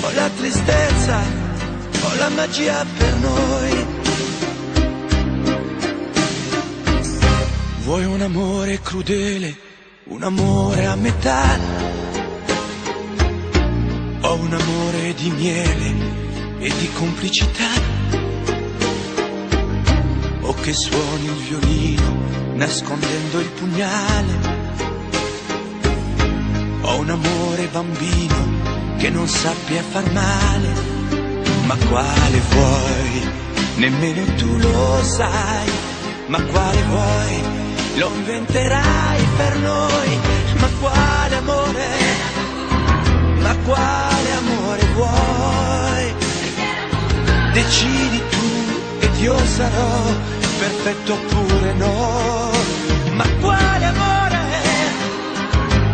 S3: o la tristezza o la magia per noi? Vuoi un amore crudele, un amore a metà, o un amore di miele e di complicità, o che suoni il violino nascondendo il pugnale. Ho un amore bambino che non sappia far male, ma quale vuoi? Nemmeno tu lo sai, ma quale vuoi? Lo inventerai per noi, ma quale amore? Ma quale amore vuoi? Decidi tu ed io sarò perfetto oppure no. Ma quale amore?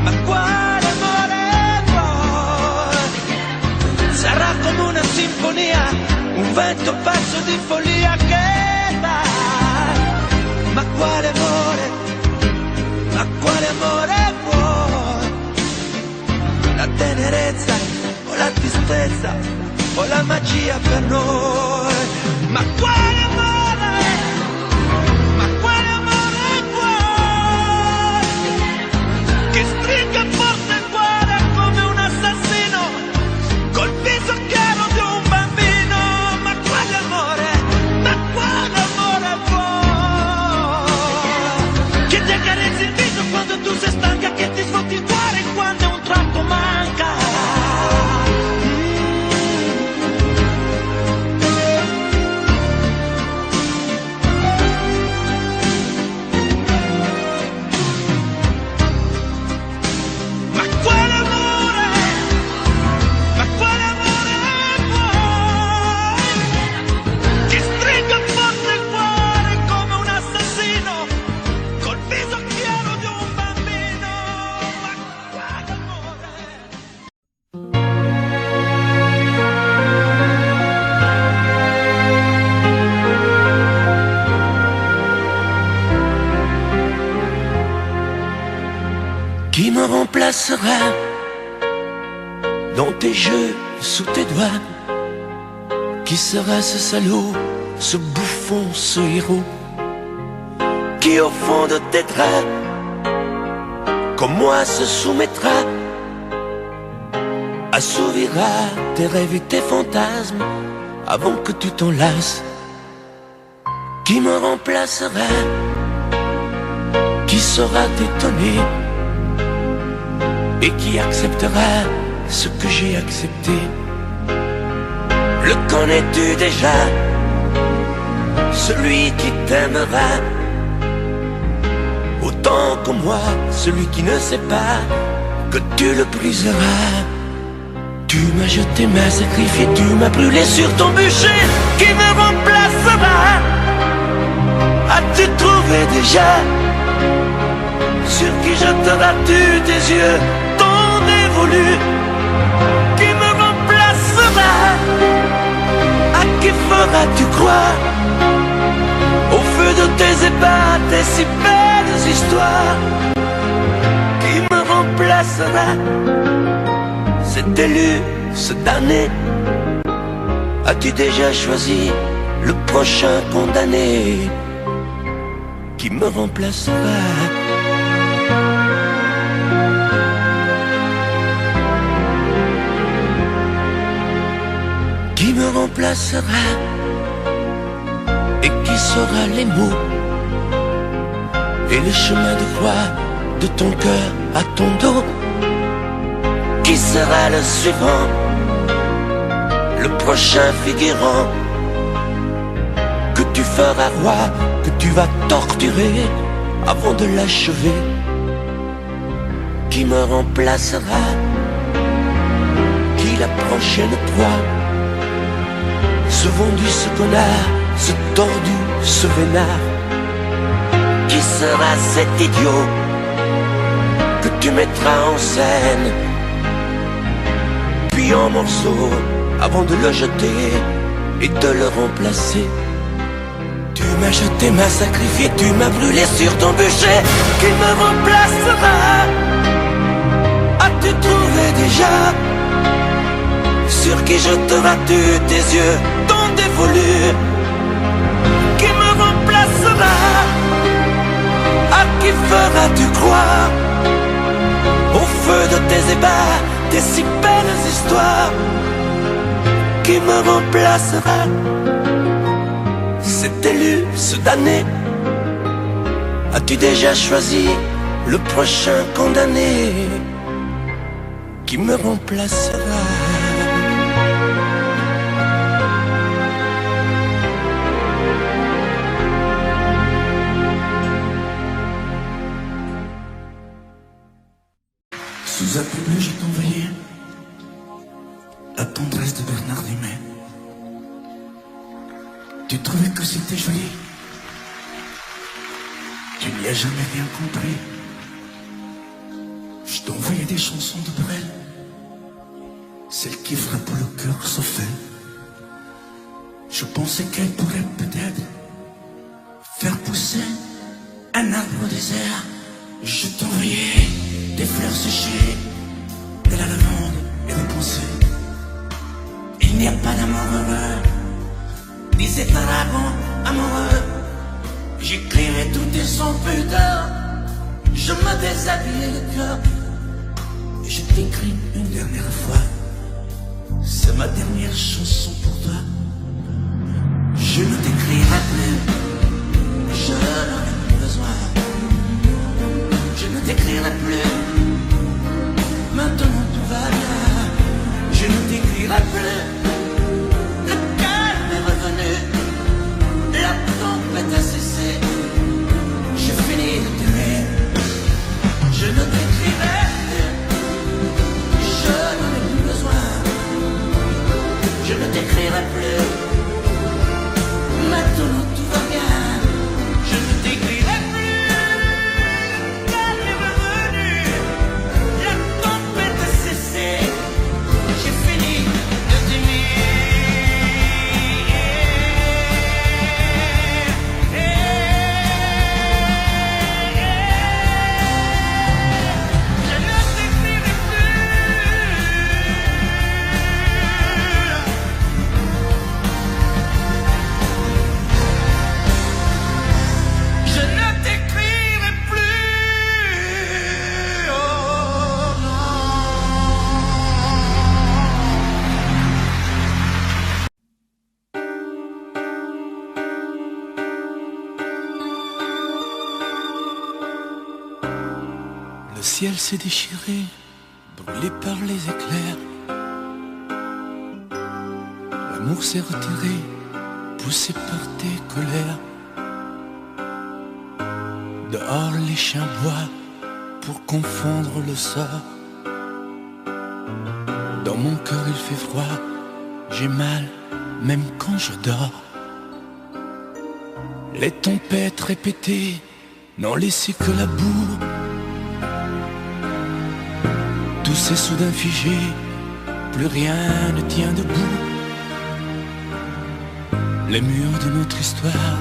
S3: Ma quale amore vuoi? Sarà come una sinfonia, un vento pazzo di follia che dà. Ma quale amore? Ma quale amore vuoi? La tenerezza o la tristezza o la magia per noi? Ma quale amore? Ma quale amore vuoi? Che stringa forte il cuore come un assassino col viso chiaro di un bambino. Ma quale amore? Ma quale amore vuoi? Che ti accarezzi il viso quando tu sei stanca, che ti sfotti il cuore quando un tratto manca.
S2: Qui me remplacera dans tes jeux, sous tes doigts? Qui sera ce salaud, ce bouffon, ce héros? Qui au fond de tes draps, comme moi, se soumettra, assouvira tes rêves et tes fantasmes avant que tu t'en lasses? Qui me remplacera? Qui saura t'étonner et qui acceptera ce que j'ai accepté? Le connais-tu déjà? Celui qui t'aimera autant que moi, celui qui ne sait pas que tu le briseras. Tu m'as jeté, m'as sacrifié, tu m'as brûlé sur ton bûcher. Qui me remplacera? As-tu trouvé déjà? Sur qui jetteras-tu tes yeux ton dévolu? Qui me remplacera? À qui feras-tu croire? Au feu de tes ébats, tes si belles histoires. Qui me remplacera? Cet élu, ce damné. As-tu déjà choisi le prochain condamné? Qui me remplacera? Qui me remplacera? Et qui saura les mots et le chemin de croix de ton cœur à ton dos? Qui sera le suivant, le prochain figurant que tu feras roi, que tu vas torturer avant de l'achever? Qui me remplacera? Qui la prochaine proie? Ce vendu, ce connard, ce tordu, ce vénard? Qui sera cet idiot que tu mettras en scène, puis en morceaux, avant de le jeter et de le remplacer? Tu m'as jeté, m'as sacrifié, tu m'as brûlé sur ton bûcher. Qui me remplacera? As-tu trouvé déjà? Sur qui jetteras-tu tes yeux ton dévolu? Qui me remplacera? À qui feras-tu croire? Au feu de tes ébats, tes si belles histoires. Qui me remplacera? Cet élu, ce damné. As-tu déjà choisi le prochain condamné qui me remplacera? Sous un peu bleu, je t'envoyais la tendresse de Bernard Dumais. Tu trouvais que c'était joli, tu n'y as jamais rien compris. Je t'envoyais des chansons de Brel, celles qui frappent le cœur sauf elle. Je pensais qu'elle pourrait peut-être faire pousser un arbre au désert. Je t'envoyais des fleurs séchées, de la lavande et des pensées. Il n'y a pas d'amour heureux, disait un dragon amoureux. J'écrivais tout et sans pudeur, je me déshabillais le cœur. Je t'écris une dernière fois, c'est ma dernière chanson pour toi. Je ne t'écrirai plus, je n'en ai plus besoin. Je ne t'écrirai plus, maintenant tout va bien. Je ne t'écrirai plus, le calme est revenu, la tempête a cessé. J'ai fini de t'aimer, je ne t'écrirai plus, je n'en ai plus besoin. Je ne t'écrirai plus, maintenant tout va bien. Je ne t'écrirai plus, le calme est revenu, la tempête a cessé. J'ai fini de t'aimer. Je ne t'écrirai plus, oh non. Le ciel s'est déchiré, brûlé par les éclairs. L'amour s'est retiré, poussé par tes colères. Dehors les chiens boient pour confondre le sort. Dans mon cœur il fait froid, j'ai mal même quand je dors. Les tempêtes répétées n'ont laissé que la boue. Tout s'est soudain figé, plus rien ne tient debout. Les murs de notre histoire,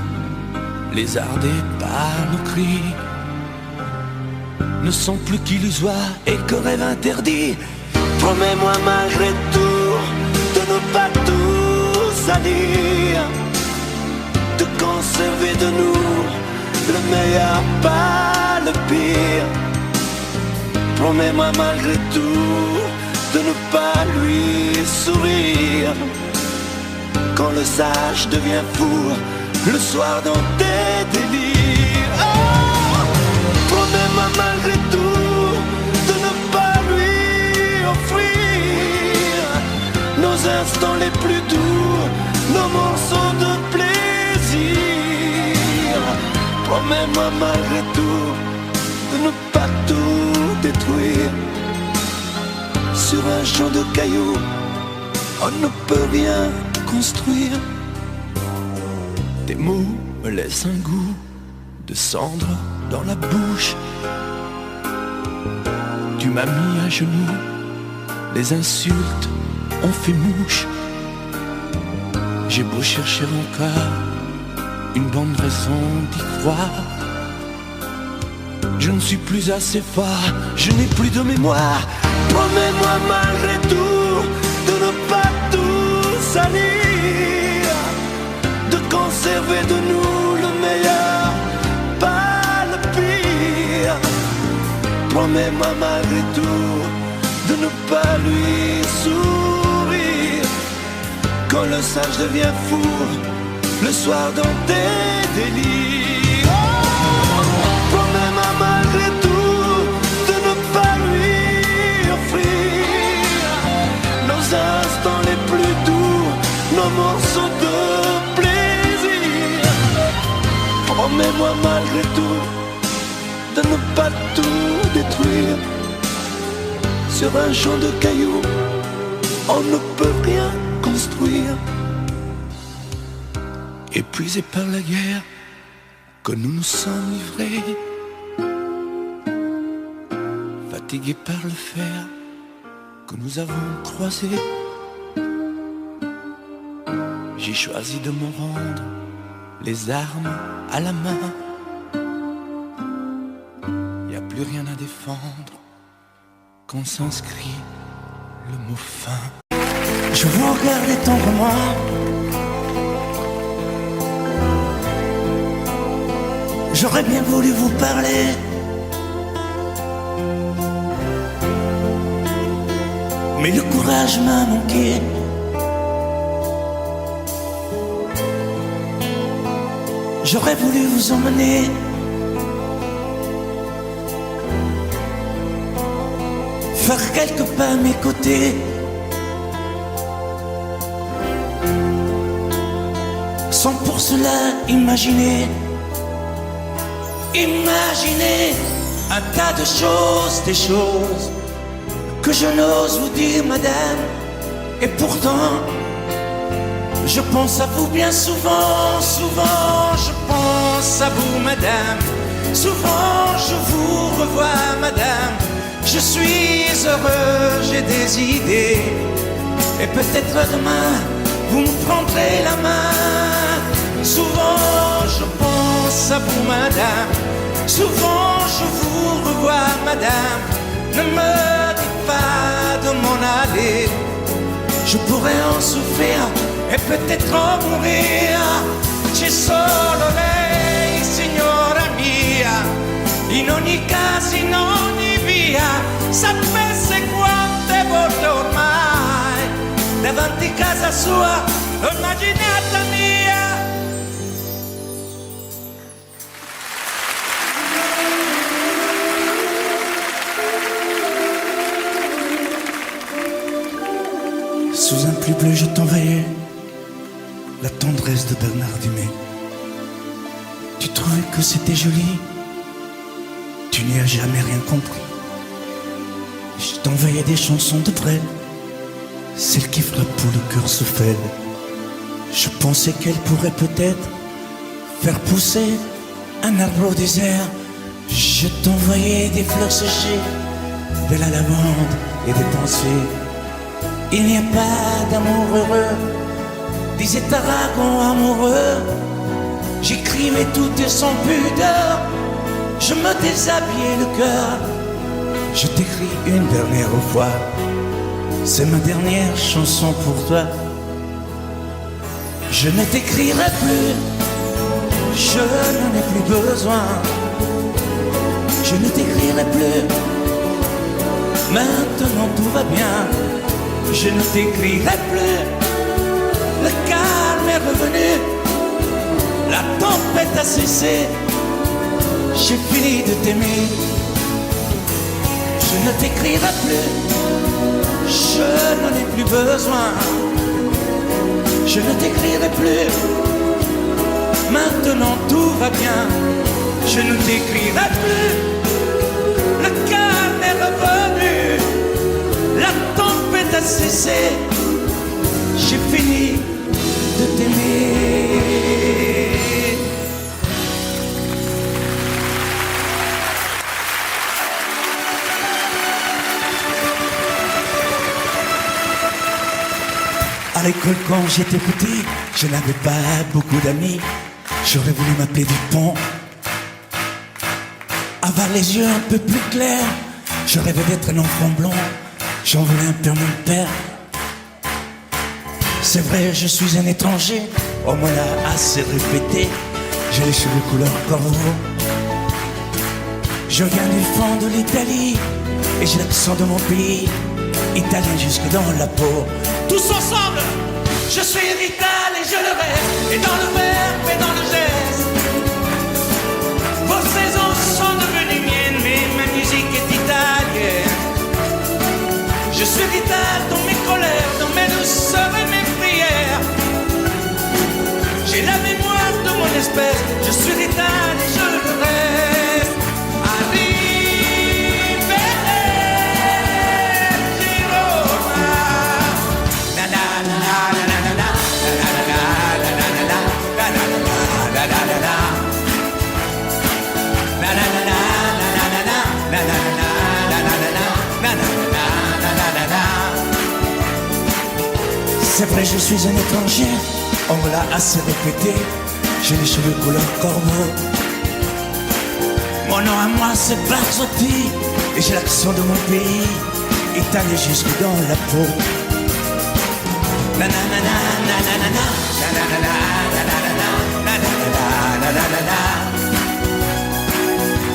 S2: lézardés par nos cris, ne sont plus qu'illusoires et que rêve interdit. Promets-moi malgré tout de ne pas tout salir, de conserver de nous le meilleur, pas le pire. Promets-moi malgré tout de ne pas lui sourire quand le sage devient fou le soir dans tes délires. Oh, promets-moi malgré tout de ne pas lui offrir nos instants les plus doux, nos morceaux de plaisir. Promets-moi malgré tout de ne pas tout détruire. Sur un champ de cailloux, on ne peut rien construire. Tes mots me laissent un goût de cendre dans la bouche. Tu m'as mis à genoux, les insultes ont fait mouche. J'ai beau chercher encore une bonne raison d'y croire, je ne suis plus assez fort, je n'ai plus de mémoire. Promets-moi malgré tout de ne pas tout salir, de conserver de nous le meilleur, pas le pire. Promets-moi malgré tout de ne pas lui sourire quand le sage devient fou le soir dans tes délires. Oh,
S3: ne pas tout détruire. Sur un champ de cailloux, on ne peut rien construire. Épuisés par la guerre que nous nous sommes livrés, fatigués par le fer que nous avons croisé, j'ai choisi de me rendre les armes à la main. Y a plus rien à défendre quand s'inscrit le mot fin.
S2: Je vous regardais tendre moi, j'aurais bien voulu vous parler, mais le courage m'a manqué. J'aurais voulu vous emmener faire quelques pas à mes côtés, sans pour cela imaginer un tas de choses, des choses que je n'ose vous dire, madame. Et pourtant, je pense à vous bien souvent, souvent je pense à vous, madame. Souvent je vous revois, madame. Je suis heureux, j'ai des idées, et peut-être demain vous me prendrez la main. Souvent je pense à vous, madame. Souvent je vous revois, madame. Ne me dites pas de m'en aller, je pourrais en souffrir e peut-être en mourir. C'è solo lei, signora mia, in ogni caso, in ogni via. Sapesse quante volte ormai davanti casa sua l'ho immaginata mia. Sous un pluie bleu je t'envoyais la tendresse de Bernard Dumay. Tu trouvais que c'était joli, tu n'y as jamais rien compris. Je t'envoyais des chansons de Brel, celles qui frappent où le cœur se fêle. Je pensais qu'elles pourraient peut-être faire pousser un arbre au désert. Je t'envoyais des fleurs séchées, de la lavande et des pensées. Il n'y a pas d'amour heureux, disait Aragon amoureux. J'écrivais tout et sans pudeur, je me déshabillais le cœur. Je t'écris une dernière fois, c'est ma dernière chanson pour toi. Je ne t'écrirai plus, je n'en ai plus besoin. Je ne t'écrirai plus, maintenant tout va bien. Je ne t'écrirai plus, le calme est revenu, la tempête a cessé, j'ai fini de t'aimer. Je ne t'écrirai plus, je n'en ai plus besoin. Je ne t'écrirai plus, maintenant tout va bien. Je ne t'écrirai plus, le calme est revenu, la tempête a cessé, j'ai fini de t'aimer. À l'école quand j'étais petit, je n'avais pas beaucoup d'amis. J'aurais voulu m'appeler Dupont, avoir les yeux un peu plus clairs. Je rêvais d'être un enfant blond, j'en voulais un peu à mon père. C'est vrai, je suis un étranger, on me l'a assez répété. J'ai les cheveux couleur corbeau, je viens du fond de l'Italie et j'ai l'accent de mon pays, italien jusque dans la peau. Tous ensemble, je suis vital et je le reste, et dans le verbe et dans le geste. Vos saisons sont devenues miennes, mais ma musique est italienne. Je suis vital dans mes colères, dans mes douceurs et mes prières. J'ai la mémoire de mon espèce, je suis vital et je le reste. Allez. C'est vrai, je suis un étranger, on me l'a assez répété. J'ai les cheveux couleur corbeau. Mon nom à moi c'est Barzotti, et j'ai l'accent de mon pays, étalé jusque dans la peau. Nanana, nanana, nanana, nanana, nanana, nanana, nanana,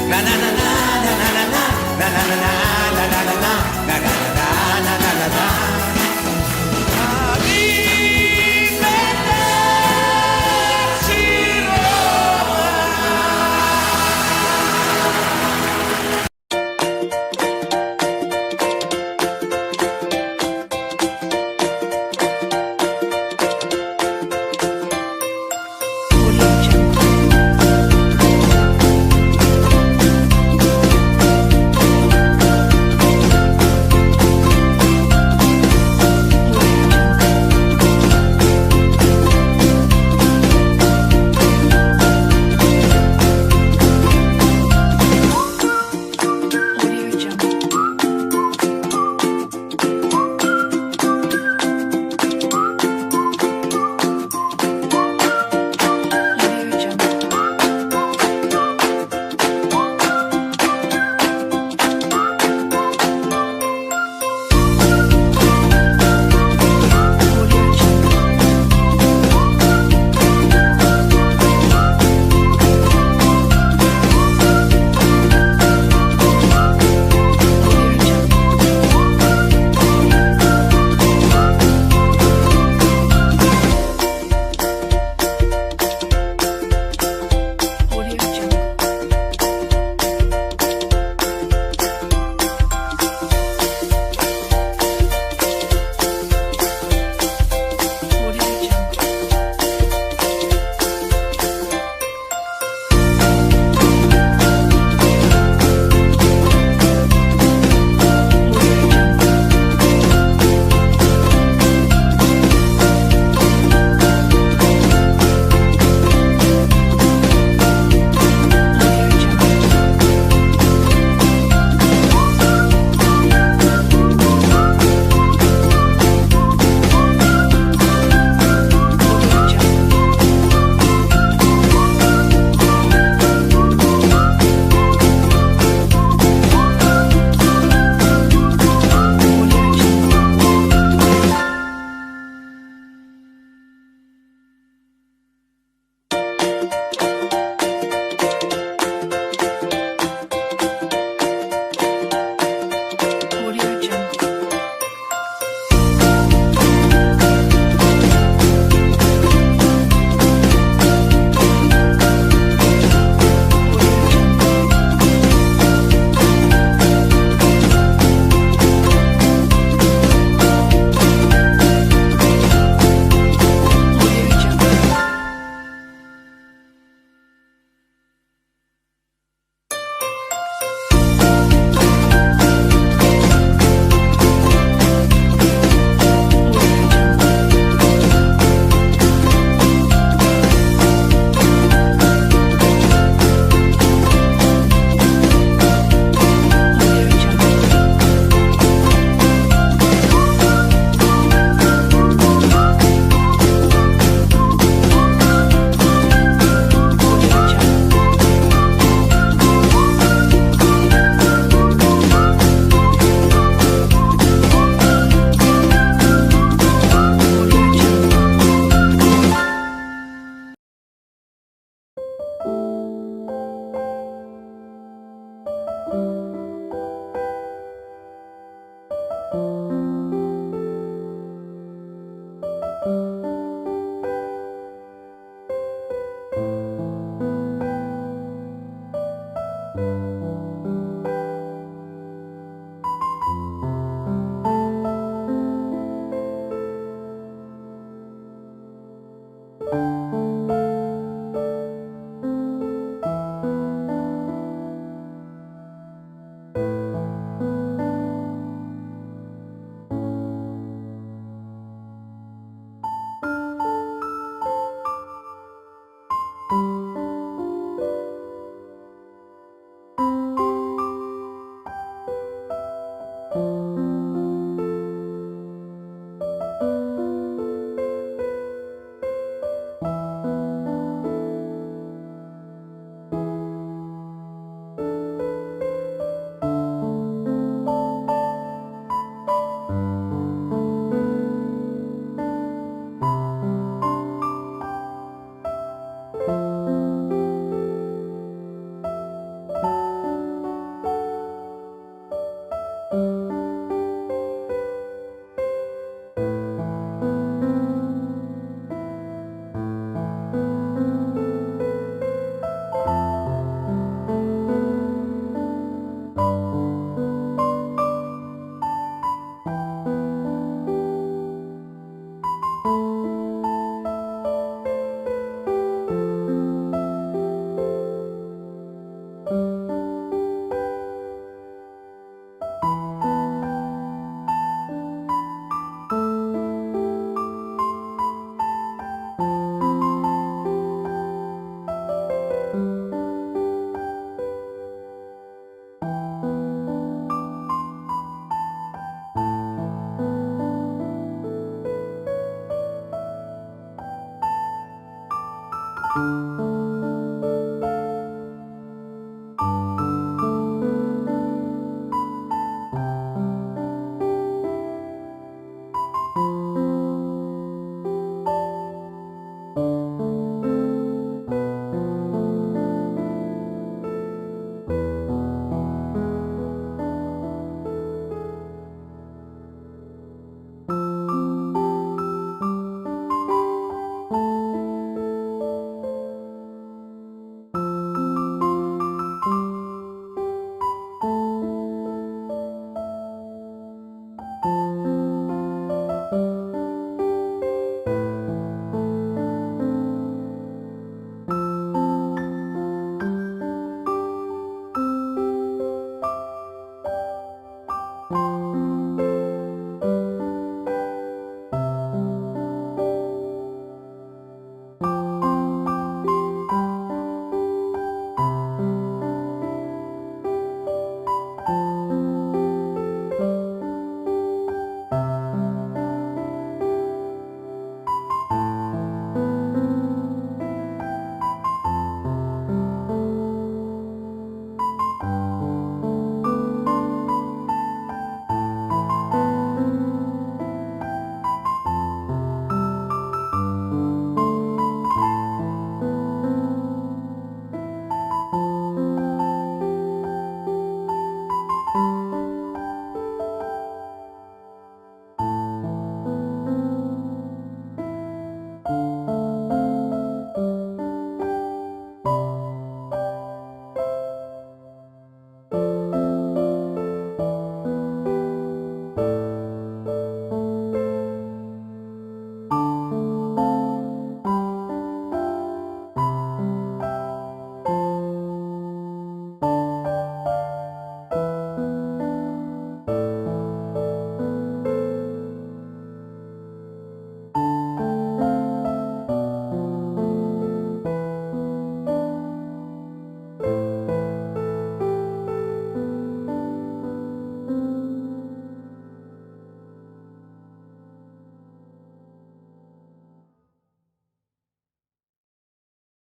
S2: nanana.